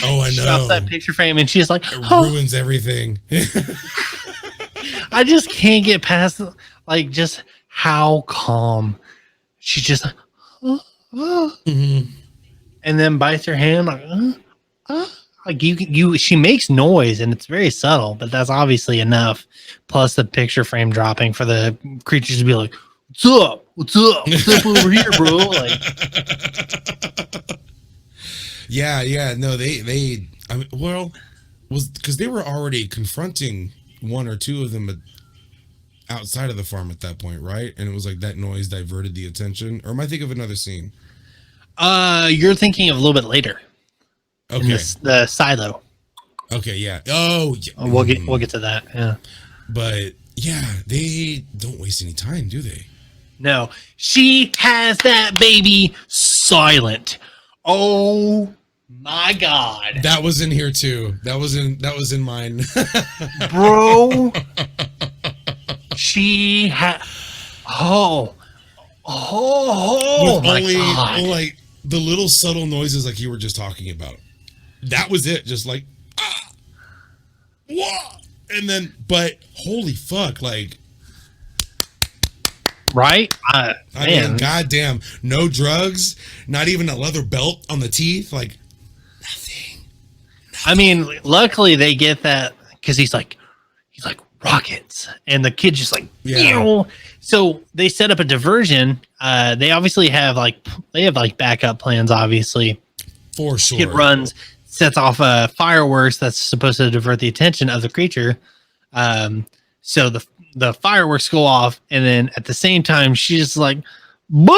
Oh, I know. She drops that picture frame, and she's like, it ruins everything. I just can't get past like just how calm she just like, and then bites her hand like, like she makes noise and it's very subtle, but that's obviously enough. Plus the picture frame dropping for the creatures to be like, "What's up? What's up? What's up over here, bro?" Like, yeah. No, they. I mean, well, was because they were already confronting one or two of them outside of the farm at that point, right? And it was like that noise diverted the attention. Or am I thinking of another scene? you're thinking of a little bit later in Okay. the silo. Okay. Yeah. Oh, yeah. We'll get to that. Yeah. But yeah, they don't waste any time, do they? No, she has that baby silent. Oh my god, That was in here too. That was in mine. bro. She had. Oh With my only god. like the little subtle noises like you were just talking about. That was it. Just like whoa. And then, but holy fuck, like. Right? I mean, goddamn, no drugs, not even a leather belt on the teeth, like nothing. I mean, luckily they get that because he's like rockets, and the kid just like, Yeah. So they set up a diversion. They obviously have backup plans. Obviously, For sure. kid runs, sets off fireworks that's supposed to divert the attention of the creature. So the fireworks go off, and then at the same time, she's just like, "Bah!"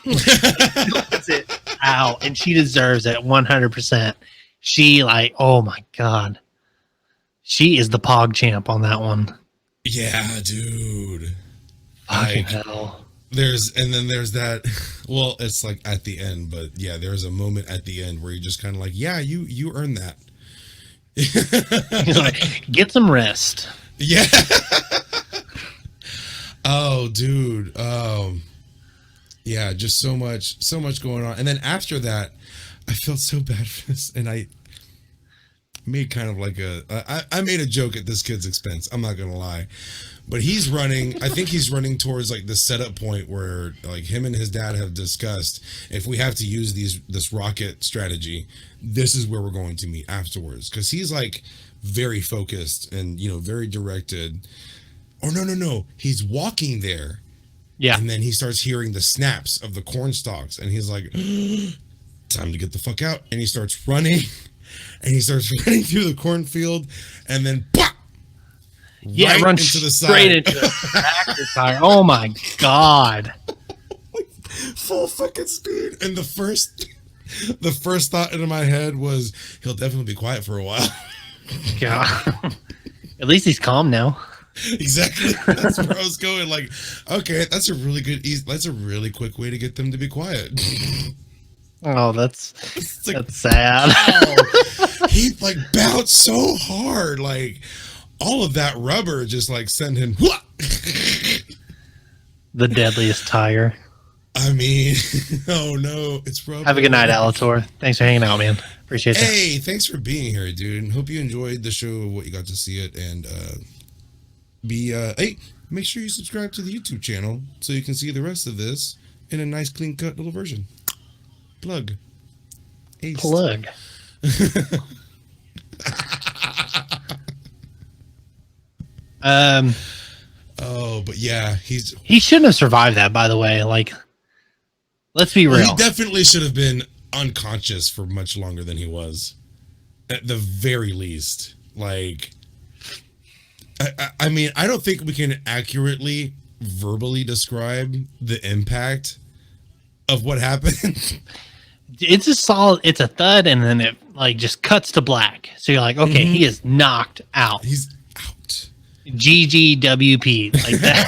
Puts it out, and she deserves it 100%. She like, oh my god, she is the pog champ on that one. Yeah, dude. Fucking Like, hell. there's that. Well, it's like at the end, but yeah, there's a moment at the end where you're just kind of like, yeah, you earned that. He's like, get some rest. Yeah. Oh, dude. Yeah, just so much going on. And then after that, I felt so bad for this, and I made kind of like I made a joke at this kid's expense. I'm not gonna lie, but he's running. I think he's running towards like the setup point where like him and his dad have discussed if we have to use this rocket strategy, this is where we're going to meet afterwards. Because he's like very focused and very directed. Or no, he's walking there. Yeah. And then he starts hearing the snaps of the corn stalks, and he's like, time to get the fuck out. And he starts running, and he starts running through the cornfield, and then pop! Yeah, right run into the straight side. into the tractor tire. Oh my god. Full fucking speed. And the first thought into my head was, he'll definitely be quiet for a while. God. At least he's calm now. Exactly. That's where I was going. Like, okay, that's a really quick way to get them to be quiet. Oh, that's like, sad. Wow. He like bounced so hard, like all of that rubber just like sent him. The deadliest tire. I mean, oh no, it's rubber. Have a good night, Alator. Thanks for hanging out, man. Appreciate it. Hey, thanks for being here, dude. And hope you enjoyed the show, what you got to see it, and hey, make sure you subscribe to the YouTube channel so you can see the rest of this in a nice, clean cut little version. Plug. Aced. Plug. Oh, but yeah, he shouldn't have survived that, by the way. Like, let's be real. He definitely should have been unconscious for much longer than he was. At the very least. Like, I mean, I don't think we can accurately verbally describe the impact of what happened. It's a thud, and then it like just cuts to black. So you're like, okay, he is knocked out. He's out. GGWP, like that.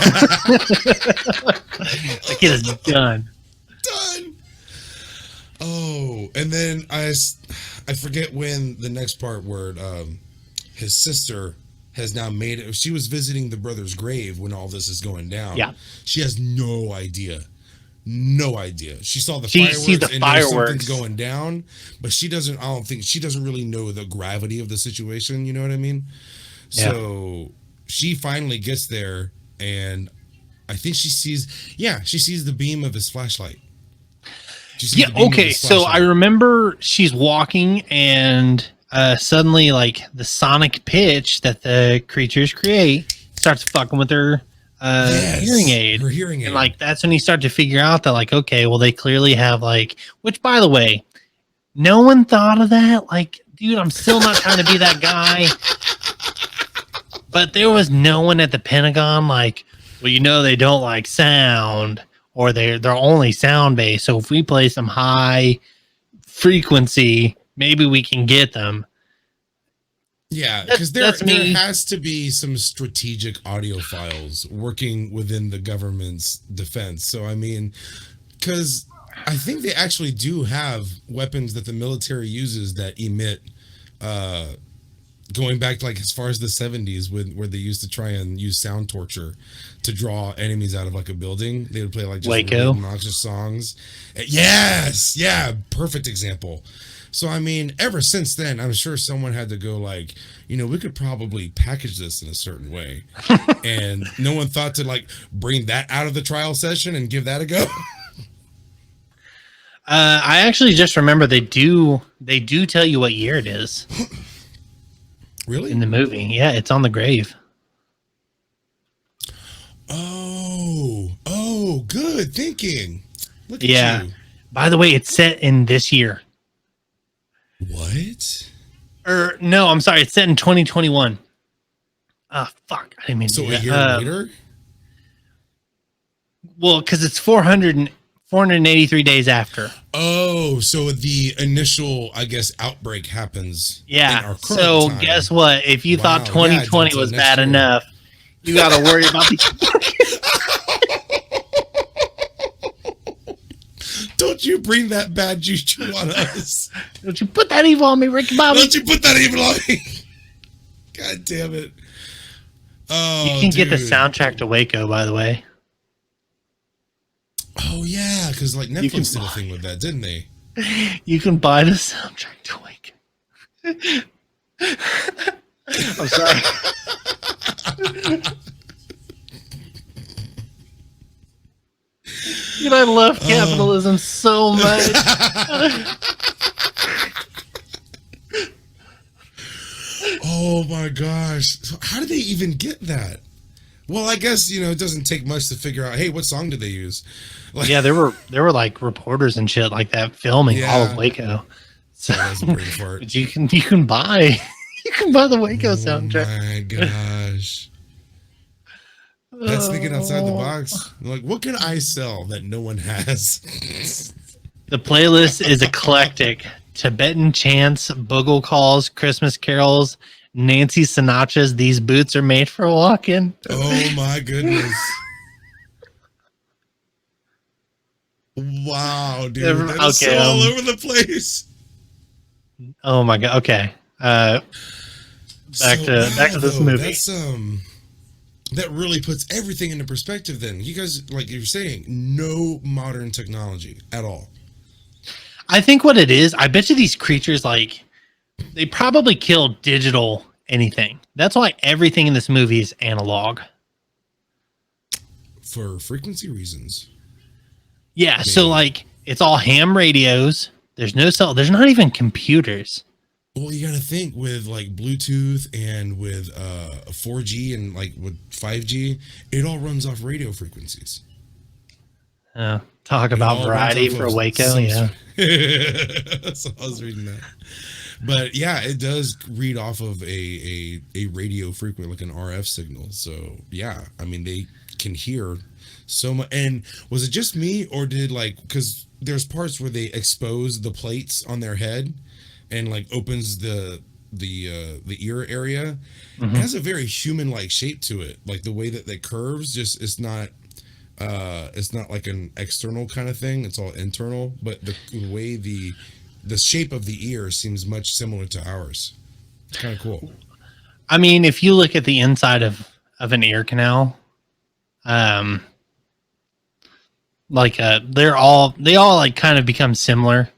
The kid is done. Done. Oh, and then I forget when the next part where his sister has now made it. She was visiting the brother's grave when all this is going down. Yeah. She has no idea. No idea. She saw the She fireworks sees the and fireworks. knows something's going down, but she doesn't really know the gravity of the situation, you know what I mean? Yeah. So she finally gets there, and I think she sees the beam of his flashlight. Did you see Yeah. the beam of Okay. the So I flashlight? remember she's walking, and suddenly, like the sonic pitch that the creatures create starts fucking with her hearing Yes, aid, her hearing and aid. like that's when you start to figure out that, like, okay, well, they clearly have like, which by the way, no one thought of that. Like, dude, I'm still not trying to be that guy, but there was no one at the Pentagon like, well, they don't like sound, or they're only sound based. So if we play some high frequency, maybe we can get them. Yeah, because there That's me. has to be some strategic audiophiles working within the government's defense. So I mean, because I think they actually do have weapons that the military uses that emit, going back to like as far as the 70s, where they used to try and use sound torture to draw enemies out of like a building. They would play like just Waco. really obnoxious songs. Yes, yeah, perfect example. So I mean, ever since then, I'm sure someone had to go like, we could probably package this in a certain way, and no one thought to like bring that out of the trial session and give that a go. I actually just remember they do tell you what year it is Really? in the movie. Yeah, it's on the grave. Oh, good thinking. Look at Yeah. you. By the way, it's set in this year. What? Or no, I'm sorry, it's set in 2021. Ah, fuck. I didn't mean to So do a that. year later? Well, because it's 483 days after. Oh, so the initial, I guess, outbreak happens. in Yeah. our current So time. guess what? If you thought Wow, 2020 until was next bad year. enough, you got to worry about the. Don't you bring that bad juju on us. Don't you put that evil on me, Ricky Bobby? Don't you put that even on me. God damn it. Oh, You can get the dude. soundtrack to Waco, by the way. Oh, yeah, because like can Netflix did a buy- thing with that, didn't they? You can buy the soundtrack to Waco. I'm sorry. Dude, I love capitalism so much. Oh my gosh. So how did they even get that? Well, I guess, it doesn't take much to figure out, hey, what song did they use? Like, Yeah, there were like reporters and shit like that filming all of Yeah. Waco. So that was a brain fart. but you can buy the Waco soundtrack. Oh my gosh. That's thinking outside the box. Like, what can I sell that no one has? The playlist is eclectic. Tibetan chants, bogle calls, Christmas carols, Nancy Sinatra's "These Boots Are Made for Walking." Oh my goodness. Wow, dude. That is Okay, so all over the place. Oh my god. Okay. Back to this movie. That's that really puts everything into perspective then. You guys, like you're saying, no modern technology at all. I think what it is, I bet you these creatures, like, they probably kill digital anything. That's why everything in this movie is analog. For frequency reasons. Yeah, so Maybe. like it's all ham radios. There's no cell. There's not even computers. Well, you got to think with like Bluetooth and with 4G and like with 5G, it all runs off radio frequencies. Talk about all variety runs off for of Waco. some- Yeah. So I was reading that. But yeah, it does read off of a radio frequency, like an RF signal. So yeah, I mean, they can hear so much. And was it just me, or did because there's parts where they expose the plates on their head and like opens the ear area. It has a very human-like shape to it. Like the way that curves, it's not like an external kind of thing. It's all internal, but the way the shape of the ear seems much similar to ours. It's kind of cool. I mean, if you look at the inside of an ear canal, they all like kind of become similar.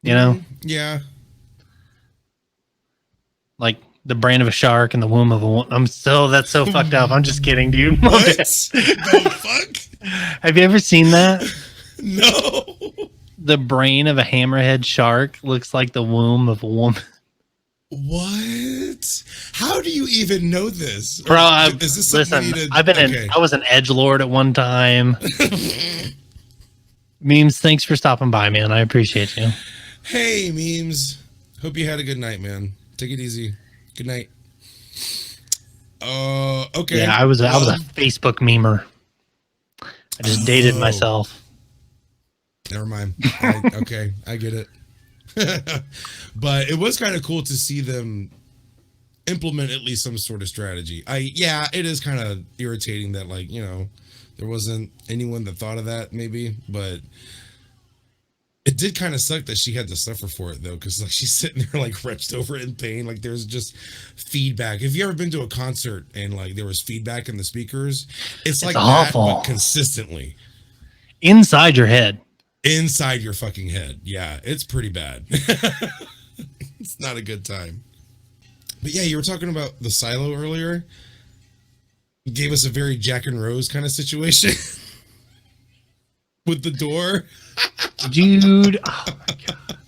You know, Yeah. like the brain of a shark and the womb of a woman. That's so fucked up. I'm just kidding, dude. What the fuck? Have you ever seen that? No. The brain of a hammerhead shark looks like the womb of a woman. What? How do you even know this? Bro, Is this something listen, you need to, I was an edgelord at one time. Memes, thanks for stopping by, man. I appreciate you. Hey, memes. Hope you had a good night, man. Take it easy. Good night. Okay. Yeah, I was a Facebook memer. I just dated myself. Never mind. Okay, I get it. But it was kind of cool to see them implement at least some sort of strategy. It is kind of irritating that, like, you know, there wasn't anyone that thought of that maybe, but it did kind of suck that she had to suffer for it though, because like she's sitting there like wretched over it in pain. Like there's just feedback. Have you ever been to a concert and like there was feedback in the speakers? It's like awful. that, but consistently inside your head. Inside your fucking head. Yeah, it's pretty bad. It's not a good time. But yeah, you were talking about the silo earlier. You gave us a very Jack and Rose kind of situation with the door. Dude, oh my God.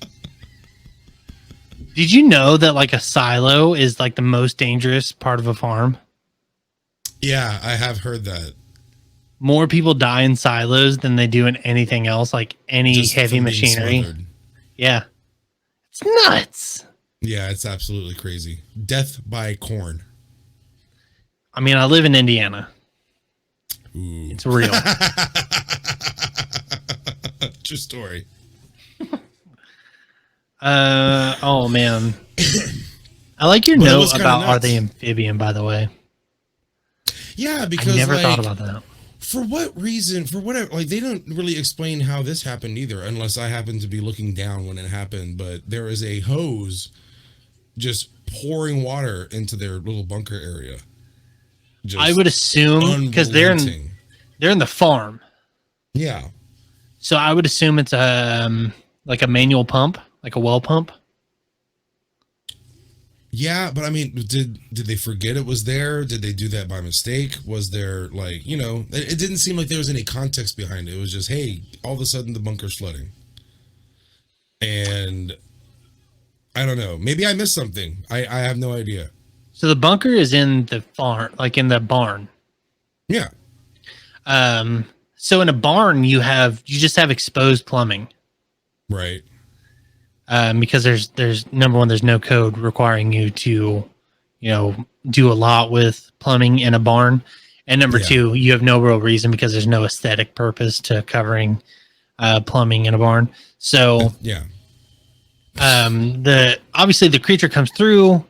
Did you know that like a silo is like the most dangerous part of a farm? Yeah, I have heard that. More people die in silos than they do in anything else, like any Just heavy from being machinery. smothered. Yeah. It's nuts. Yeah, it's absolutely crazy. Death by corn. I mean, I live in Indiana. Ooh. It's real. True story. Oh man. I like your But it note was kinda about are nuts. they amphibian, by the way. Yeah, because I never like, thought about that. for what reason, for whatever, like they don't really explain how this happened either, unless I happen to be looking down when it happened. But there is a hose just pouring water into their little bunker area. Just I would assume because they're unrelenting. in the farm. Yeah. So I would assume it's like a manual pump, like a well pump. Yeah, but I mean, did they forget it was there? Did they do that by mistake? Was there like, you know, it didn't seem like there was any context behind it. It was just, hey, all of a sudden the bunker's flooding. And I don't know. Maybe I missed something. I have no idea. So the bunker is in the farm, like in the barn. Yeah. So in a barn, you just have exposed plumbing. Right. Because there's number one, there's no code requiring you to, you know, do a lot with plumbing in a barn. And number two, you have no real reason because there's no aesthetic purpose to covering plumbing in a barn. So yeah. Obviously the creature comes through,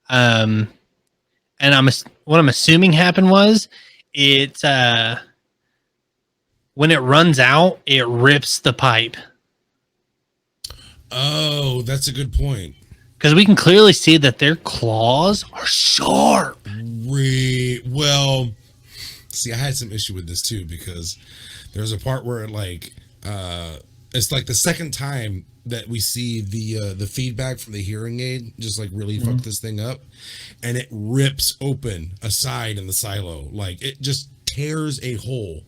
and what I'm assuming happened was it when it runs out, it rips the pipe. Oh, that's a good point. Because we can clearly see that their claws are sharp. Well, see, I had some issue with this too, because there's a part where it's like the second time that we see the feedback from the hearing aid just like really fuck this thing up, and it rips open a side in the silo. Like it just tears a hole,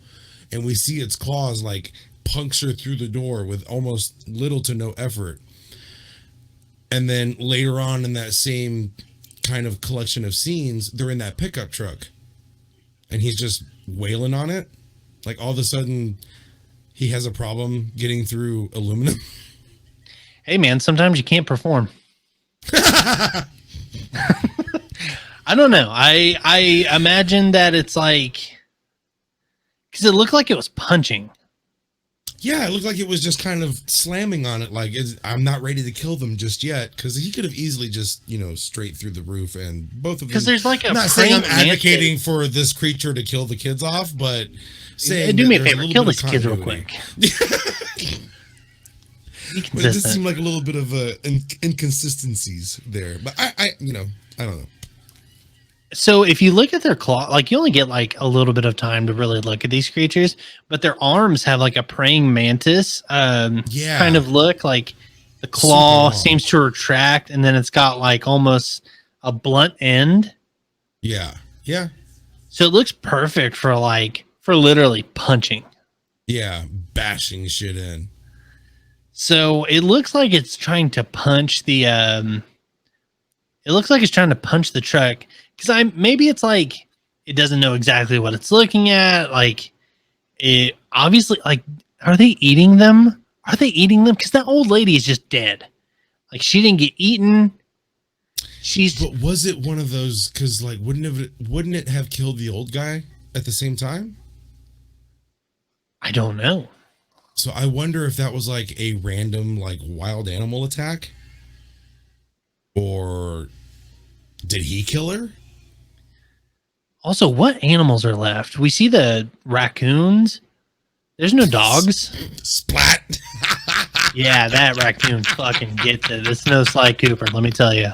and we see its claws like puncture through the door with almost little to no effort. And then later on in that same kind of collection of scenes, they're in that pickup truck and he's just wailing on it. Like all of a sudden he has a problem getting through aluminum. Hey man, sometimes you can't perform. I don't know. I imagine that it's like, because it looked like it was punching. Yeah, it looked like it was just kind of slamming on it. Like, I'm not ready to kill them just yet. Because he could have easily just, you know, straight through the roof, and both of them. Because there's like a. I'm not saying I'm advocating for this creature to kill the kids off, but saying do me a favor, kill these kids real quick. But it just seemed like a little bit of inconsistencies there. But I don't know. So if you look at their claw, like you only get like a little bit of time to really look at these creatures, but their arms have like a praying mantis kind of look. Like the claw seems to retract, and then it's got like almost a blunt end. Yeah. Yeah. So it looks perfect for literally punching. Yeah. bashing shit in. So it looks like it's trying to punch the it looks like it's trying to punch the truck, because maybe it's like it doesn't know exactly what it's looking at. Like, it obviously, like, are they eating them? Are they eating them? Because that old lady is just dead. Like, she didn't get eaten. But was it one of those? Because like, wouldn't it have killed the old guy at the same time? I don't know. So I wonder if that was like a random like wild animal attack, or did he kill her? Also, what animals are left? We see the raccoons. There's no dogs. Splat. Yeah, that raccoon fucking gets it. It's no Sly Cooper, let me tell you.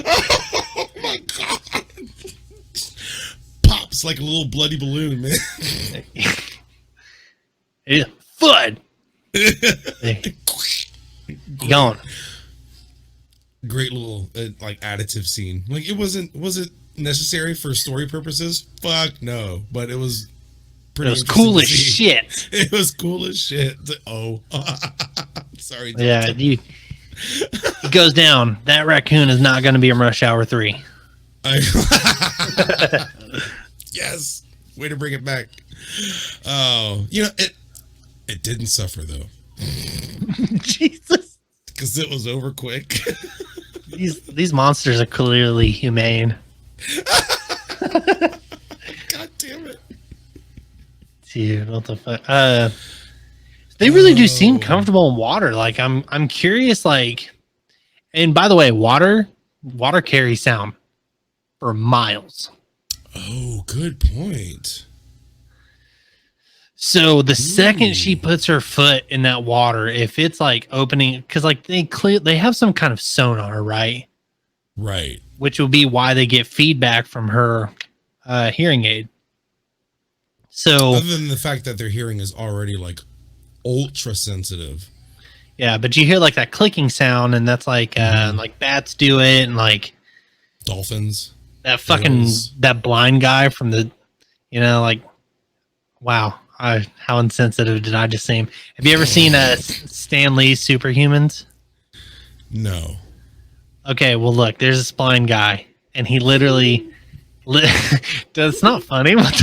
Oh my god! Pops like a little bloody balloon, man. Yeah, Fud. Gone. Great little like additive scene. Like was it necessary for story purposes? Fuck no, but it was pretty. It was cool as shit. It was cool as shit. Oh, sorry. Yeah, it goes down. That raccoon is not going to be in Rush Hour 3. Yes, way to bring it back. Oh, it didn't suffer though. Jesus, because it was over quick. These monsters are clearly humane. God damn it, dude! What the fuck? They really do seem comfortable in water. Like I'm curious. Like, and by the way, water carries sound for miles. Oh, good point. So the second she puts her foot in that water, if it's like opening, because like they have some kind of sonar, right? Right. Which will be why they get feedback from her hearing aid. So other than the fact that their hearing is already like ultra sensitive. Yeah, but you hear like that clicking sound, and that's like bats do it, and like dolphins. That fucking that blind guy from the, like, wow. How insensitive did I just seem? Have you ever seen Stan Lee's Superhumans? No. Okay, well, look, there's this blind guy, and he literally... That's not funny. What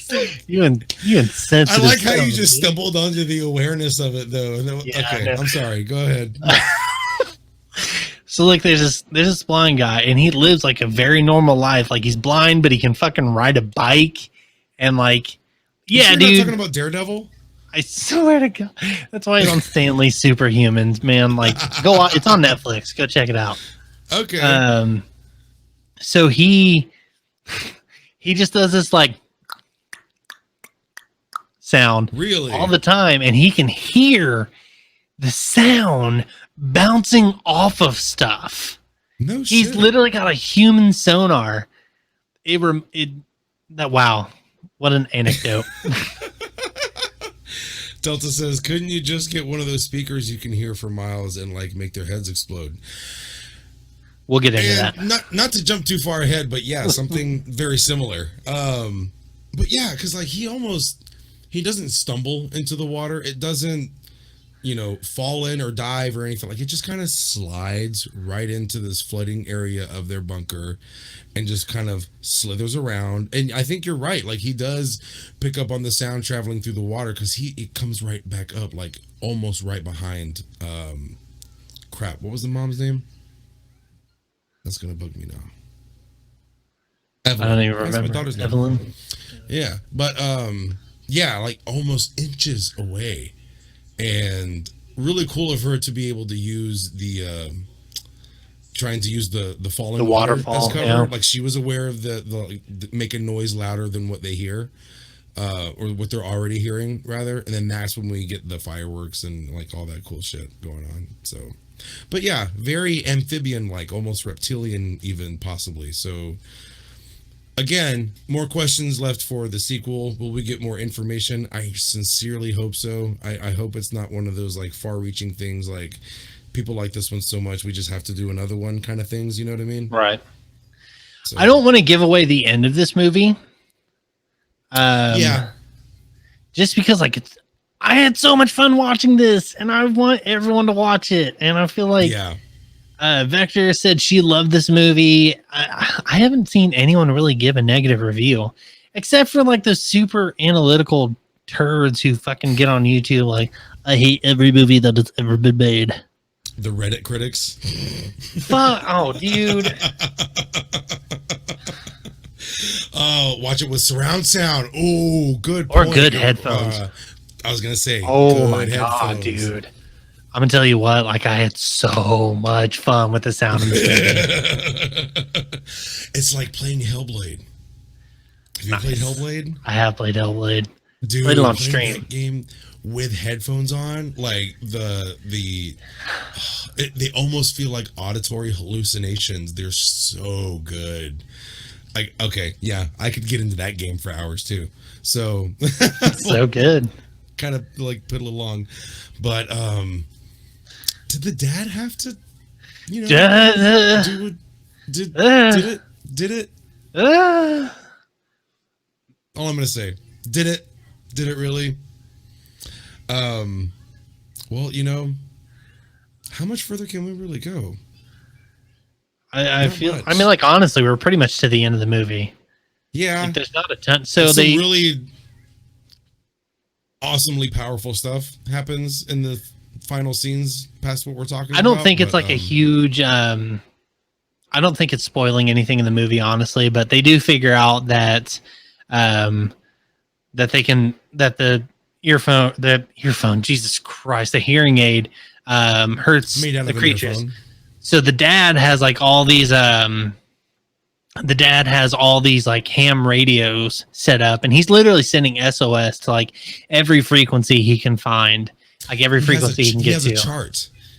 the You insensitive. I like how you just stumbled onto the awareness of it, though. Yeah, okay, I'm sorry. Go ahead. So like there's this blind guy, and he lives like a very normal life. Like he's blind, but he can fucking ride a bike, and like, yeah, dude. You're talking about Daredevil? I swear to God, that's why he's on Stan Lee's Superhumans, man. Like, go on, it's on Netflix. Go check it out. Okay. So he just does this like sound all the time, and he can hear the sound bouncing off of stuff. No shit. He's literally got a human sonar. Wow, what an anecdote. Delta says, couldn't you just get one of those speakers you can hear for miles and like make their heads explode? We'll get into that. Not to jump too far ahead, but yeah, something very similar. But yeah, because like he doesn't stumble into the water. It doesn't fall in or dive or anything. Like it just kind of slides right into this flooding area of their bunker and just kind of slithers around. And I think you're right. Like he does pick up on the sound traveling through the water because it comes right back up, like almost right behind. Crap. What was the mom's name? That's gonna bug me now. Evelyn. I don't even remember. That's my daughter's name. Evelyn. Yeah, but yeah, like almost inches away. And really cool of her to be able to use the trying to use the falling waterfall as cover. Yeah. Like she was aware of the making noise louder than what they hear, or what they're already hearing rather. And then that's when we get the fireworks and like all that cool shit going on. So, but yeah, very amphibian like, almost reptilian even possibly. So again, more questions left for the sequel. Will we get more information? I sincerely hope so. I hope it's not one of those like far-reaching things like people like this one so much we just have to do another one kind of things. You know what I mean? Right. So, I don't want to give away the end of this movie. Yeah. just because like I had so much fun watching this, and I want everyone to watch it. And I feel like Vector said she loved this movie. I haven't seen anyone really give a negative review, except for like the super analytical turds who fucking get on YouTube like, I hate every movie that has ever been made. The Reddit critics. Fuck! Oh, dude. Oh, watch it with surround sound. Oh, good Or point. good headphones. I was gonna say. Oh my god, dude! I'm gonna tell you what. Like, I had so much fun with the sound of this movie. It's like playing Hellblade. Have you played Hellblade? I have played Hellblade. Dude, played it on stream. That game with headphones on, like they almost feel like auditory hallucinations. They're so good. Like, okay, yeah, I could get into that game for hours too. So so good. Kind of like put it along, but did the dad have to, do it? Did it? All I'm gonna say, did it really? Well, how much further can we really go? I feel much. I mean, like, honestly, we're pretty much to the end of the movie. Yeah, like, there's not a ton. So some really awesomely powerful stuff happens in the final scenes past what we're talking about. I don't think it's like a huge I don't think it's spoiling anything in the movie, honestly, but they do figure out that that the earphone, Jesus Christ, the hearing aid hurts the creatures. So the dad has like all these like ham radios set up, and he's literally sending SOS to like every frequency he can find, like every frequency he can get to.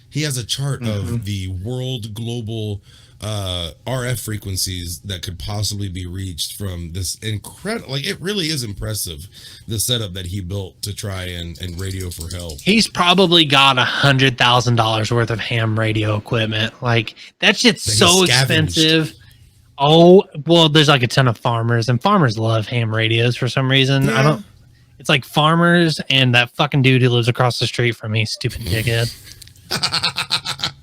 He has a chart of the world global RF frequencies that could possibly be reached from this incredible, like, it really is impressive, the setup that he built to try and radio for help. He's probably got $100,000 worth of ham radio equipment. Like, that shit's so expensive. Oh, well, there's like a ton of farmers, and farmers love ham radios for some reason. Yeah. It's like farmers and that fucking dude who lives across the street from me, stupid dickhead. That's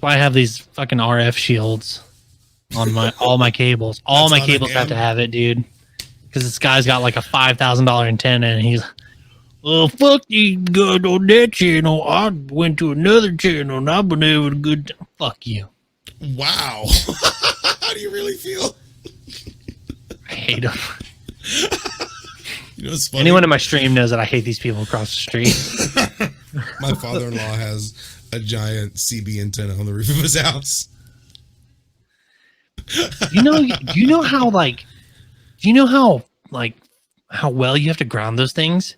why I have these fucking RF shields on all my cables. All my cables have to have it, dude. Because this guy's got like a $5,000 antenna, and he's, well, fuck you, good on that channel. I went to another channel, and I've been having a good time. Fuck you. Wow. How do you really feel? I hate him. It's funny. Anyone in my stream knows that I hate these people across the street. My father-in-law has a giant CB antenna on the roof of his house. Do you know how well you have to ground those things?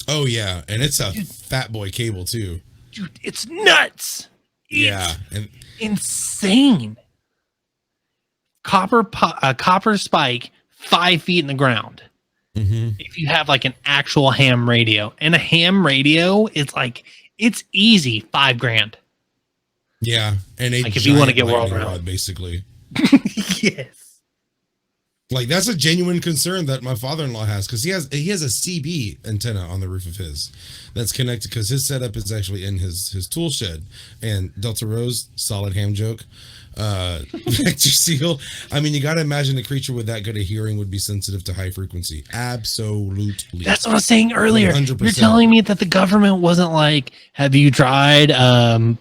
Oh yeah, and it's a fat boy cable too. Dude, it's nuts. Yeah, and insane. Copper spike 5 feet in the ground. If you have like an actual ham radio, and a ham radio, it's easy $5,000. Yeah, and like if you want to get world round, basically. Yes. Like, that's a genuine concern that my father-in-law has, because he has a CB antenna on the roof of his that's connected, because his setup is actually in his tool shed. And Delta Rose, solid ham joke. Vector Seal. I mean, you got to imagine a creature with that good a hearing would be sensitive to high frequency. Absolutely. That's what I was saying earlier. 100%. You're telling me that the government wasn't like, have you tried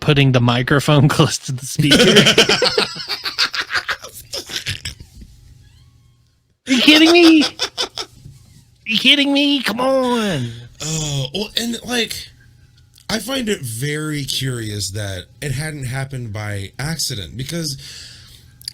putting the microphone close to the speaker? Are you kidding me? Are you kidding me? Come on. Oh, well, and like, I find it very curious that it hadn't happened by accident, because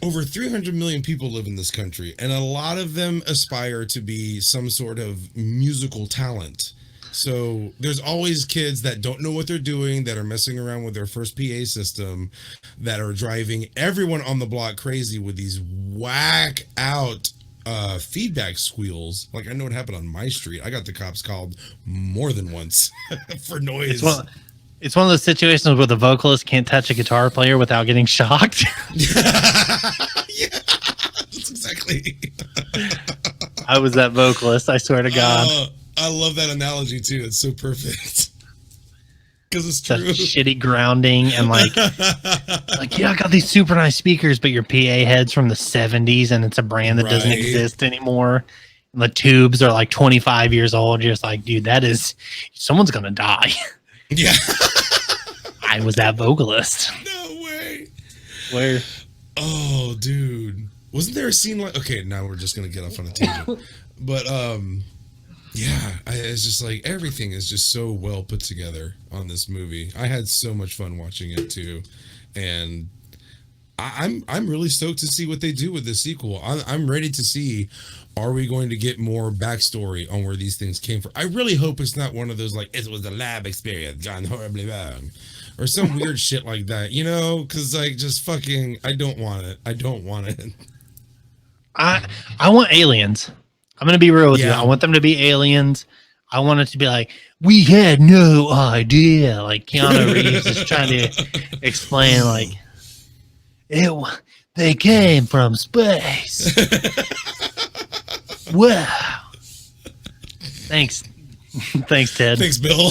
over 300 million people live in this country, and a lot of them aspire to be some sort of musical talent. So there's always kids that don't know what they're doing, that are messing around with their first PA system, that are driving everyone on the block crazy with these whack out feedback squeals. Like, I know what happened on my street. I got the cops called more than once for noise. It's one of those situations where the vocalist can't touch a guitar player without getting shocked. Yeah, that's exactly. I was that vocalist, I swear to God. I love that analogy too. It's so perfect. Because it's Such true. shitty grounding and like yeah, I got these super nice speakers, but your PA head's from the 70s and it's a brand that doesn't Right. exist anymore. And the tubes are like 25 years old. You're just like, dude, that is someone's gonna die. Yeah. I was that vocalist. No way. Where Oh, dude. Wasn't there a scene like? Okay, now we're just gonna get off on a tangent. But yeah, it's just like everything is just so well put together on this movie. I had so much fun watching it too, and I'm really stoked to see what they do with the sequel. I'm ready to see. Are we going to get more backstory on where these things came from? I really hope it's not one of those like it was a lab experience gone horribly wrong, or some weird shit like that. You know, because like just fucking, I don't want it. I don't want it. I want aliens. I'm gonna be real with you. Yeah. I want them to be aliens. I want it to be like, we had no idea. Like Keanu Reeves is trying to explain, like, they came from space. Wow. Thanks. Thanks, Ted. Thanks, Bill.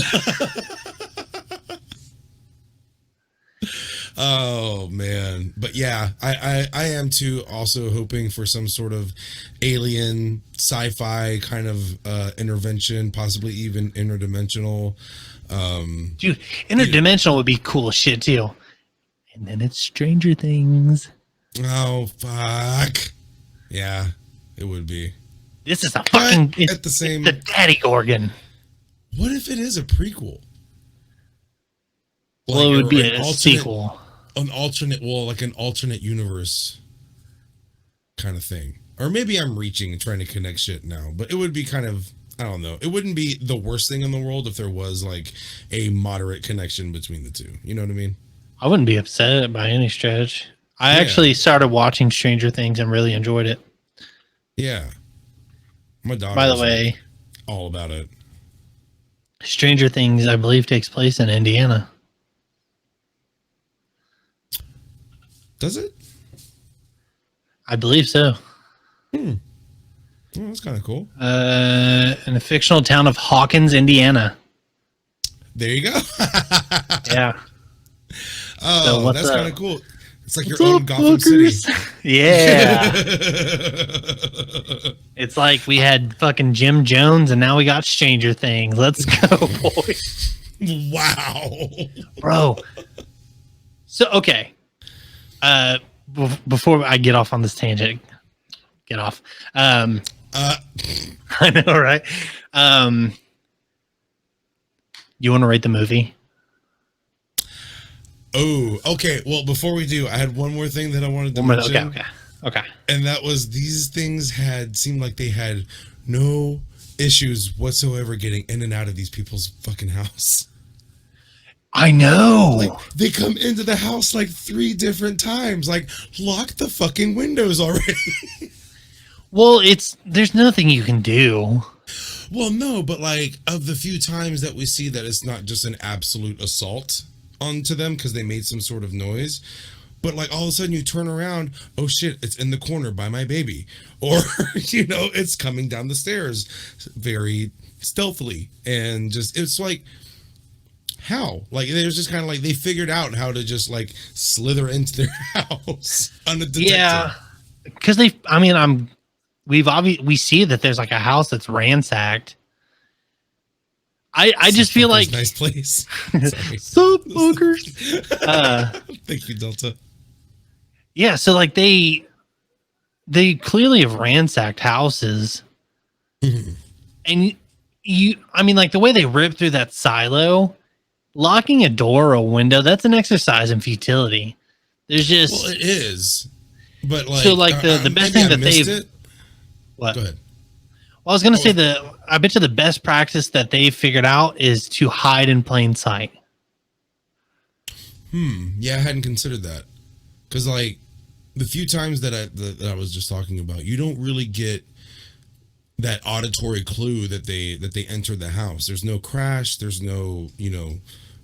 Oh man, but yeah, I am too. Also hoping for some sort of alien sci-fi kind of intervention, possibly even interdimensional. Dude, interdimensional would be cool as shit too. And then it's Stranger Things. Oh fuck, yeah, it would be. This is a fucking at the same. the Daddy Gorgon. What if it is a prequel? Well, it would be an a sequel. An alternate universe kind of thing. Or maybe I'm reaching and trying to connect shit now, but it would be kind of, I don't know. It wouldn't be the worst thing in the world if there was like a moderate connection between the two. You know what I mean? I wouldn't be upset by any stretch. I actually started watching Stranger Things and really enjoyed it. Yeah. My daughter. By the way, all about it. Stranger Things, I believe, takes place in Indiana. Does it? I believe so. Oh, that's kind of cool. In the fictional town of Hawkins, Indiana. There you go. Yeah. Oh, so that's kind of cool. It's like What's your own up, Gotham fuckers? City. Yeah. It's like we had fucking Jim Jones and now we got Stranger Things. Let's go, boys. Wow. Bro. So, okay. Before I get off on this tangent, get off. I know, right? You want to rate the movie? Oh, okay. Well, before we do, I had one more thing that I wanted to mention. Okay. And that was these things seemed like they had no issues whatsoever getting in and out of these people's fucking house. I know. Like, they come into the house like 3 different times. Like, lock the fucking windows already. Well, there's nothing you can do. Well, no, but like of the few times that we see that it's not just an absolute assault onto them because they made some sort of noise, but like all of a sudden you turn around, oh shit, it's in the corner by my baby, or it's coming down the stairs very stealthily, and just it's like how like there's just kind of like they figured out how to just like slither into their house undetected. Yeah, because we see that there's like a house that's ransacked. I just feel like nice place. Sup, fuckers? Thank you, Delta. Yeah, so like they clearly have ransacked houses, and like the way they ripped through that silo, locking a door or a window, that's an exercise in futility. There's just it is, but like so like the best thing that they've it. What? Go ahead. Well, I was gonna say I bet you the best practice that they've figured out is to hide in plain sight. Yeah, I hadn't considered that. Because like the few times that I was just talking about, you don't really get that auditory clue that they entered the house. There's no crash, there's no,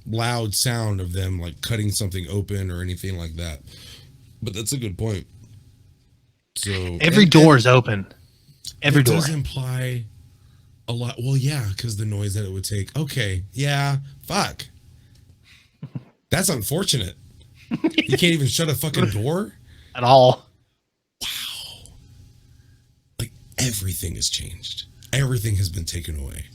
loud sound of them like cutting something open or anything like that. But that's a good point. So Every door is open. Every door does imply A lot. Well, yeah, because the noise that it would take. Okay. Yeah. Fuck. That's unfortunate. You can't even shut a fucking door? At all. Wow. Like everything has changed. Everything has been taken away.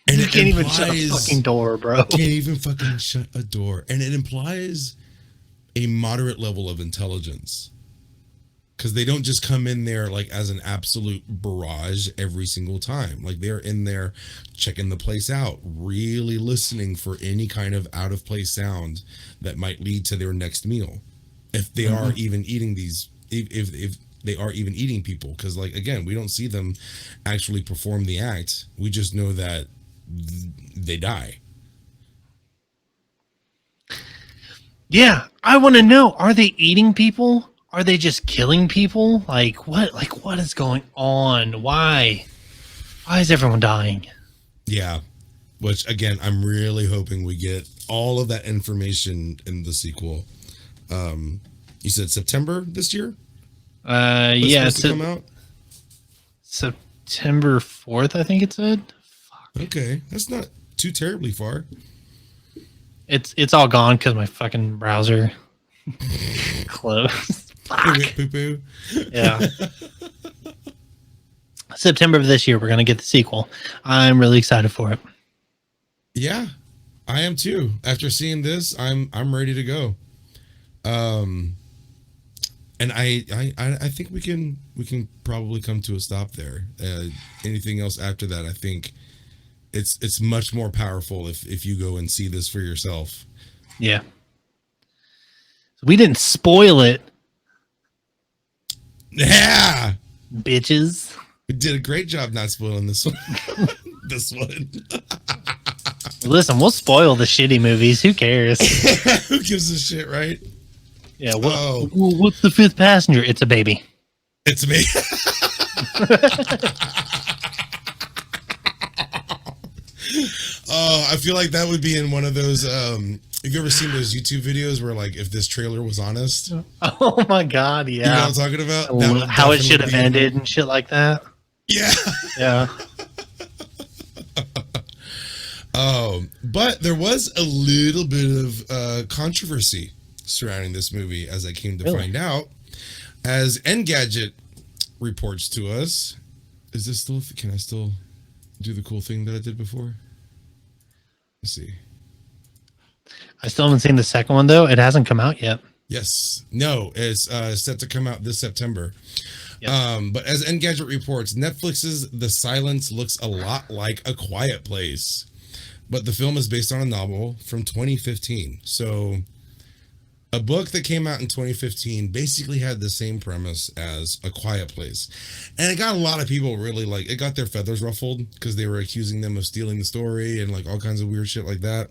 And You it can't even shut a fucking door, bro. Can't even fucking shut a door. And it implies a moderate level of intelligence. Because they don't just come in there like as an absolute barrage every single time. Like they're in there checking the place out, really listening for any kind of out of place sound that might lead to their next meal. If they are even eating these, if they are even eating people. Because like, again, we don't see them actually perform the act. We just know that they die. Yeah, I want to know, are they eating people? Are they just killing people? Like what is going on? Why is everyone dying? Yeah. Which again, I'm really hoping we get all of that information in the sequel. You said September this year? Yeah, It's supposed to come out? September 4th, I think it said. Okay. That's not too terribly far. It's all gone because my fucking browser closed. Fuck. Poo-poo. Yeah. September of this year, we're gonna get the sequel. I'm really excited for it. Yeah, I am too. After seeing this, I'm ready to go. And I think we can probably come to a stop there. Anything else after that, I think it's much more powerful if you go and see this for yourself. Yeah. We didn't spoil it, Yeah, bitches. we did a great job not spoiling this one. This one. Listen, we'll spoil the shitty movies. Who cares? Who gives a shit, right? Yeah. What's the fifth passenger? It's a baby. It's me. Oh, I feel like that would be in one of those. Have you ever seen those YouTube videos where, like, if this trailer was honest? Oh my god, yeah. You know what I'm talking about? That would How it definitely should have be- ended and shit like that. Yeah. Yeah. But there was a little bit of controversy surrounding this movie, as I came to find out, as Engadget reports to us. Is this still? Can I still do the cool thing that I did before? Let's see. I still haven't seen the second one though. It hasn't come out yet. Yes. No, it's set to come out this September. Yep. But as Engadget reports, Netflix's The Silence looks a lot like A Quiet Place. But the film is based on a novel from 2015. So a book that came out in 2015 basically had the same premise as A Quiet Place. And it got a lot of people really it got their feathers ruffled because they were accusing them of stealing the story and like all kinds of weird shit like that.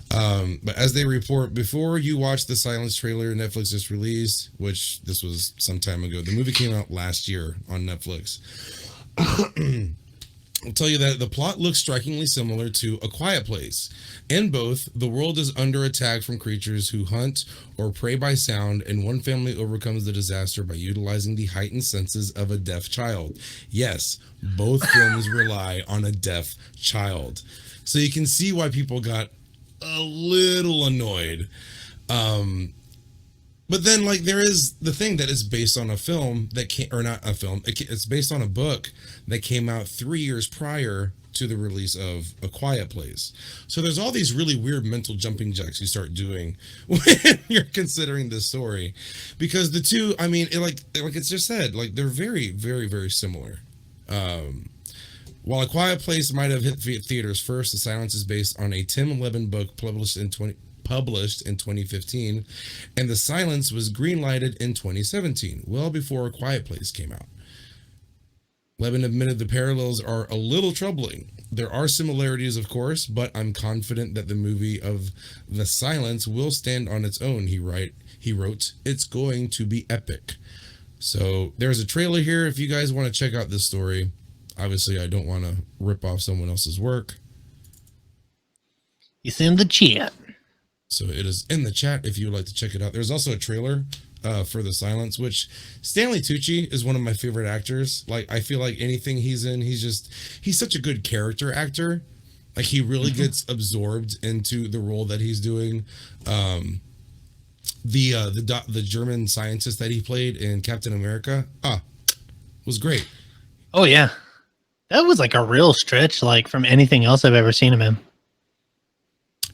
But as they report, before you watch the Silence trailer Netflix just released, which this was some time ago, the movie came out last year on Netflix. I'll tell you that the plot looks strikingly similar to A Quiet Place. In both, the world is under attack from creatures who hunt or prey by sound, and one family overcomes the disaster by utilizing the heightened senses of a deaf child. Yes, both films rely on a deaf child. So you can see why people got a little annoyed. But then, like, there is the thing that is based on a film that came, or not a film, it's based on a book that came out 3 years prior to the release of A Quiet Place. So there's all these really weird mental jumping jacks you start doing when you're considering this story, because the two, I mean, like it's just said, like they're very, very, very similar. While A Quiet Place might have hit theaters first, The Silence is based on a Tim Levin book published in 2015, and The Silence was greenlighted in 2017, well before A Quiet Place came out. Levin admitted the parallels are a little troubling. There are similarities, of course, but I'm confident that the movie of The Silence will stand on its own, he wrote. It's going to be epic. So there's a trailer here if you guys want to check out this story. Obviously, I don't want to rip off someone else's work. It's in the chat. So it is in the chat if you would like to check it out. There's also a trailer for the Silence, which Stanley Tucci is one of my favorite actors. Like, I feel like anything he's in, he's such a good character actor. Like, he really gets absorbed into the role that he's doing. The German scientist that he played in Captain America was great. Oh yeah, that was like a real stretch, like from anything else I've ever seen him in.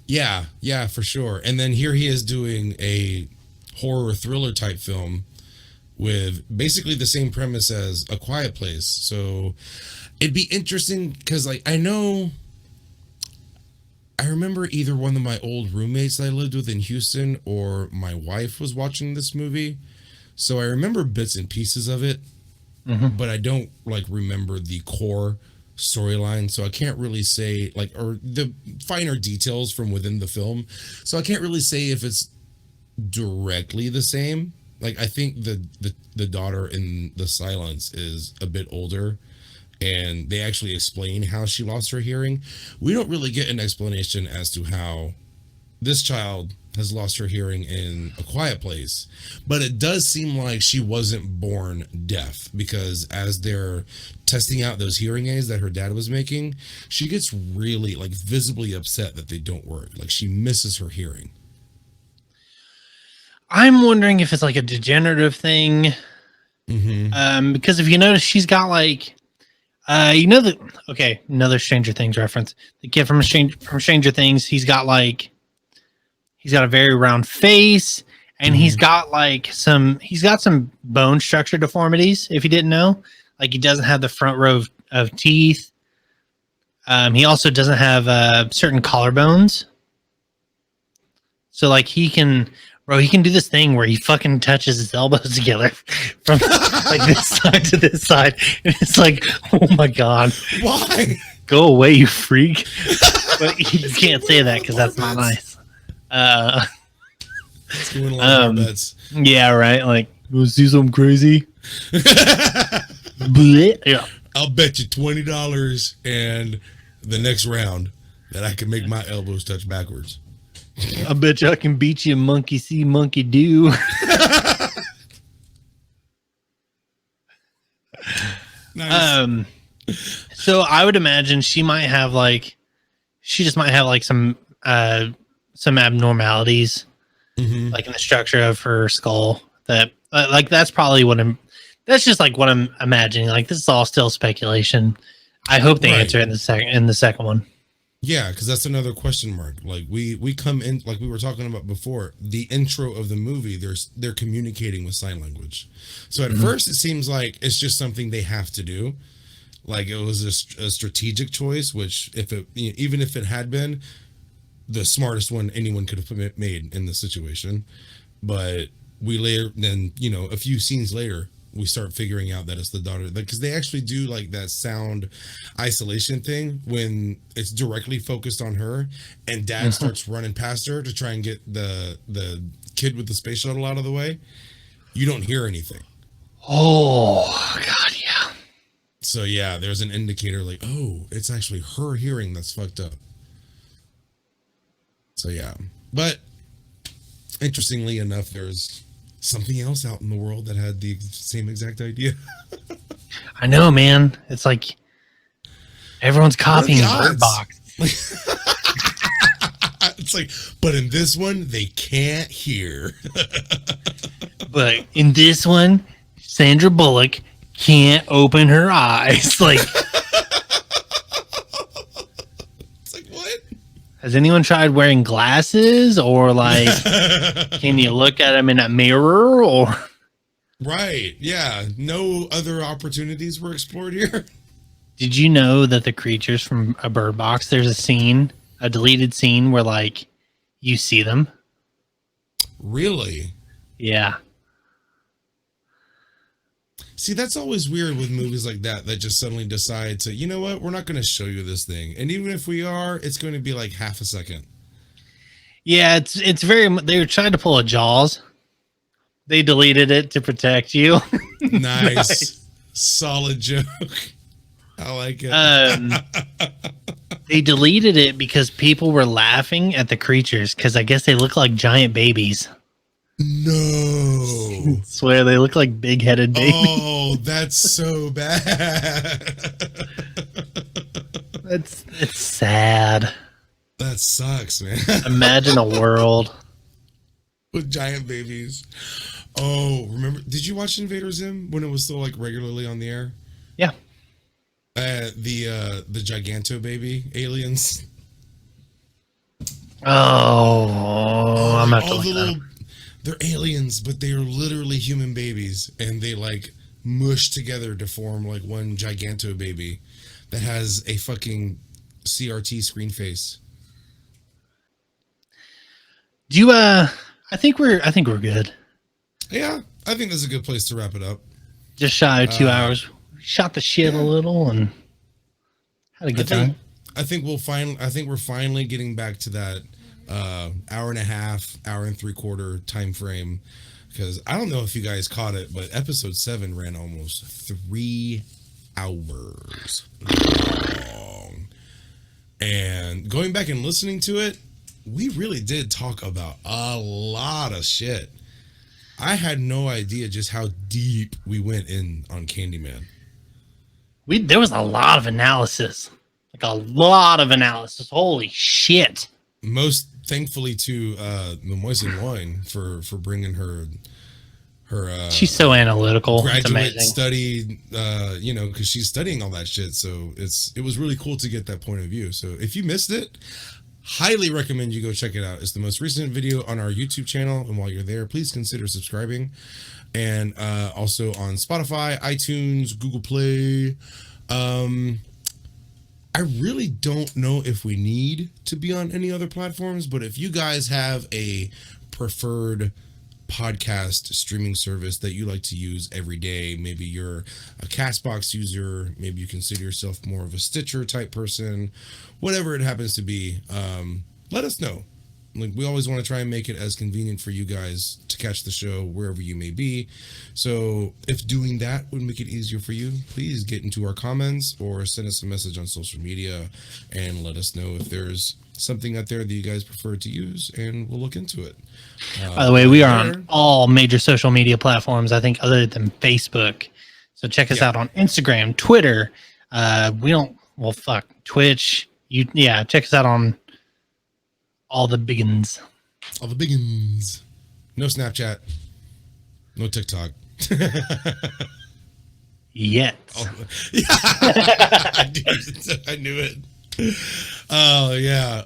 Yeah, for sure. And then here he is doing a horror thriller type film with basically the same premise as A Quiet Place. So it'd be interesting because, like, I remember either one of my old roommates that I lived with in Houston or my wife was watching this movie. So I remember bits and pieces of it, but I don't like remember the core storyline. So I can't really say like, or the finer details from within the film. So I can't really say if it's directly the same. Like, I think the daughter in The Silence is a bit older, and they actually explain how she lost her hearing. We don't really get an explanation as to how this child has lost her hearing in A Quiet Place, but it does seem like she wasn't born deaf, because as they're testing out those hearing aids that her dad was making, she gets really like visibly upset that they don't work. Like, she misses her hearing. I'm wondering if it's like a degenerative thing. Because if you notice, she's got like, another Stranger Things reference. The kid from Stranger Things, he's got a very round face, and he's got some bone structure deformities. If you didn't know, like, he doesn't have the front row of teeth. He also doesn't have certain collarbones. So like he can do this thing where he fucking touches his elbows together from like this side to this side. And it's like, oh my God. Why? Go away, you freak. But you can't say that because that's not nice. It's doing a lot of bets. Yeah, right. Like, go see something crazy. Yeah. I'll bet you $20 and the next round that I can make my elbows touch backwards. I bet you I can beat you, monkey see, monkey do. Nice. So I would imagine she might have some abnormalities, like in the structure of her skull. That's probably that's just like what I'm imagining. Like, this is all still speculation. I hope they answer it in the second one. Yeah, because that's another question mark. Like, we come in, like we were talking about before, the intro of the movie, they're communicating with sign language. So at first it seems like it's just something they have to do. Like, it was a strategic choice, which even if it had been the smartest one anyone could have made in the situation. But a few scenes later, we start figuring out that it's the daughter, because they actually do like that sound isolation thing when it's directly focused on her, and dad starts running past her to try and get the kid with the space shuttle out of the way. You don't hear anything. Oh God, yeah. So yeah, there's an indicator like, oh, it's actually her hearing that's fucked up. So yeah, but interestingly enough, there's something else out in the world that had the same exact idea. I know, man. It's like everyone's copying Bird Box. It's like, but in this one, they can't hear. But in this one, Sandra Bullock can't open her eyes. Like, it's like, what? Has anyone tried wearing glasses, or like, can you look at them in a mirror, or? Right. Yeah. No other opportunities were explored here. Did you know that the creatures from a Bird Box, there's a deleted scene where like you see them? Really? Yeah. See, that's always weird with movies like that just suddenly decide to, you know what, we're not going to show you this thing. And even if we are, it's going to be like half a second. Yeah, it's very, they were trying to pull a Jaws. They deleted it to protect you. Nice. Solid joke. I like it. They deleted it because people were laughing at the creatures because I guess they look like giant babies. No. Swear they look like big-headed babies. Oh, that's so bad. It's sad. That sucks, man. Imagine a world. With giant babies. Oh, remember? Did you watch Invader Zim when it was still like regularly on the air? Yeah. The Giganto baby aliens. Oh, I'm like not all the little. They're aliens, but they are literally human babies, and they like mush together to form like one Giganto baby that has a fucking CRT screen face. Do you I think we're good. Yeah, I think this is a good place to wrap it up. Just shy of 2 hours. Shot the shit a little and had a good time. I think we're finally getting back to that hour and a half, hour and 3/4 time frame. Because I don't know if you guys caught it, but episode 7 ran almost 3 hours long. And going back and listening to it, we really did talk about a lot of shit. I had no idea just how deep we went in on Candyman. There was a lot of analysis. Like a lot of analysis. Holy shit. Most thankfully to the Moisen Wine for bringing her she's so analytical. Graduate study, because she's studying all that shit. So it was really cool to get that point of view. So if you missed it, highly recommend you go check it out. It's the most recent video on our YouTube channel, and while you're there, please consider subscribing. And also on Spotify, iTunes, Google Play. I really don't know if we need to be on any other platforms, but if you guys have a preferred podcast streaming service that you like to use every day, maybe you're a Castbox user, maybe you consider yourself more of a Stitcher type person, whatever it happens to be, let us know. Like, we always want to try and make it as convenient for you guys to catch the show wherever you may be. So if doing that would make it easier for you, please get into our comments or send us a message on social media and let us know if there's something out there that you guys prefer to use, and we'll look into it. By the way, we are on all major social media platforms, I think, other than Facebook. So check us out on Instagram, Twitter. Twitch. Check us out on all the biggins. All the biggins. No Snapchat. No TikTok. Yet. Oh, yeah. I knew it. Oh, yeah.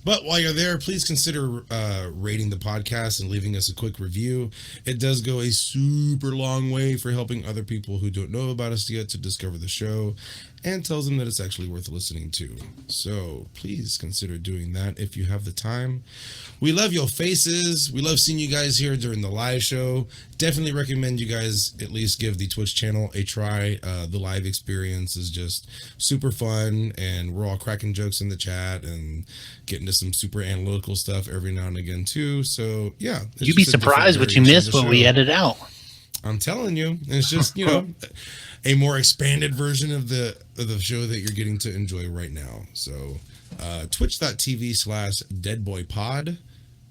But while you're there, please consider rating the podcast and leaving us a quick review. It does go a super long way for helping other people who don't know about us yet to discover the show, and tells them that it's actually worth listening to. So please consider doing that if you have the time. We love your faces. We love seeing you guys here during the live show. Definitely recommend you guys at least give the Twitch channel a try. The live experience is just super fun, and we're all cracking jokes in the chat and getting to some super analytical stuff every now and again too. So yeah, you'd be surprised what you miss when we edit out. I'm telling you, it's just, a more expanded version of the show that you're getting to enjoy right now. So twitch.tv/deadboypod,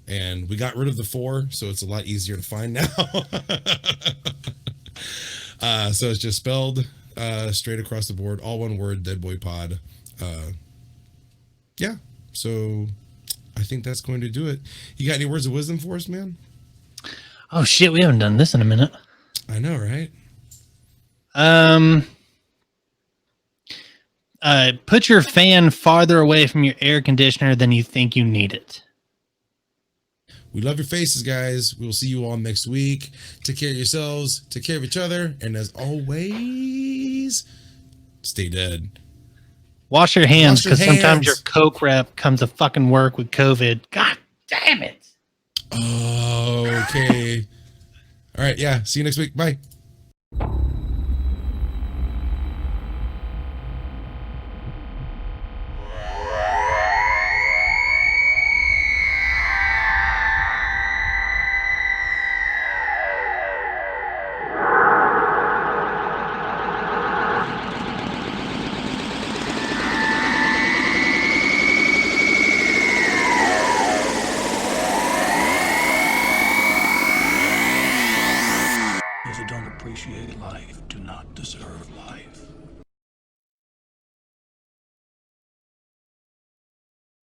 and we got rid of the 4, so it's a lot easier to find now. So it's just spelled straight across the board, all one word, Deadboypod. Yeah, so I think that's going to do it. You got any words of wisdom for us, man? Oh shit, we haven't done this in a minute. I know, right? Put your fan farther away from your air conditioner than you think you need it. We love your faces, guys. We will see you all next week. Take care of yourselves. Take care of each other. And as always, stay dead. Wash your hands, because sometimes your Coke rep comes to fucking work with COVID. God damn it. Oh, okay. All right. Yeah. See you next week. Bye.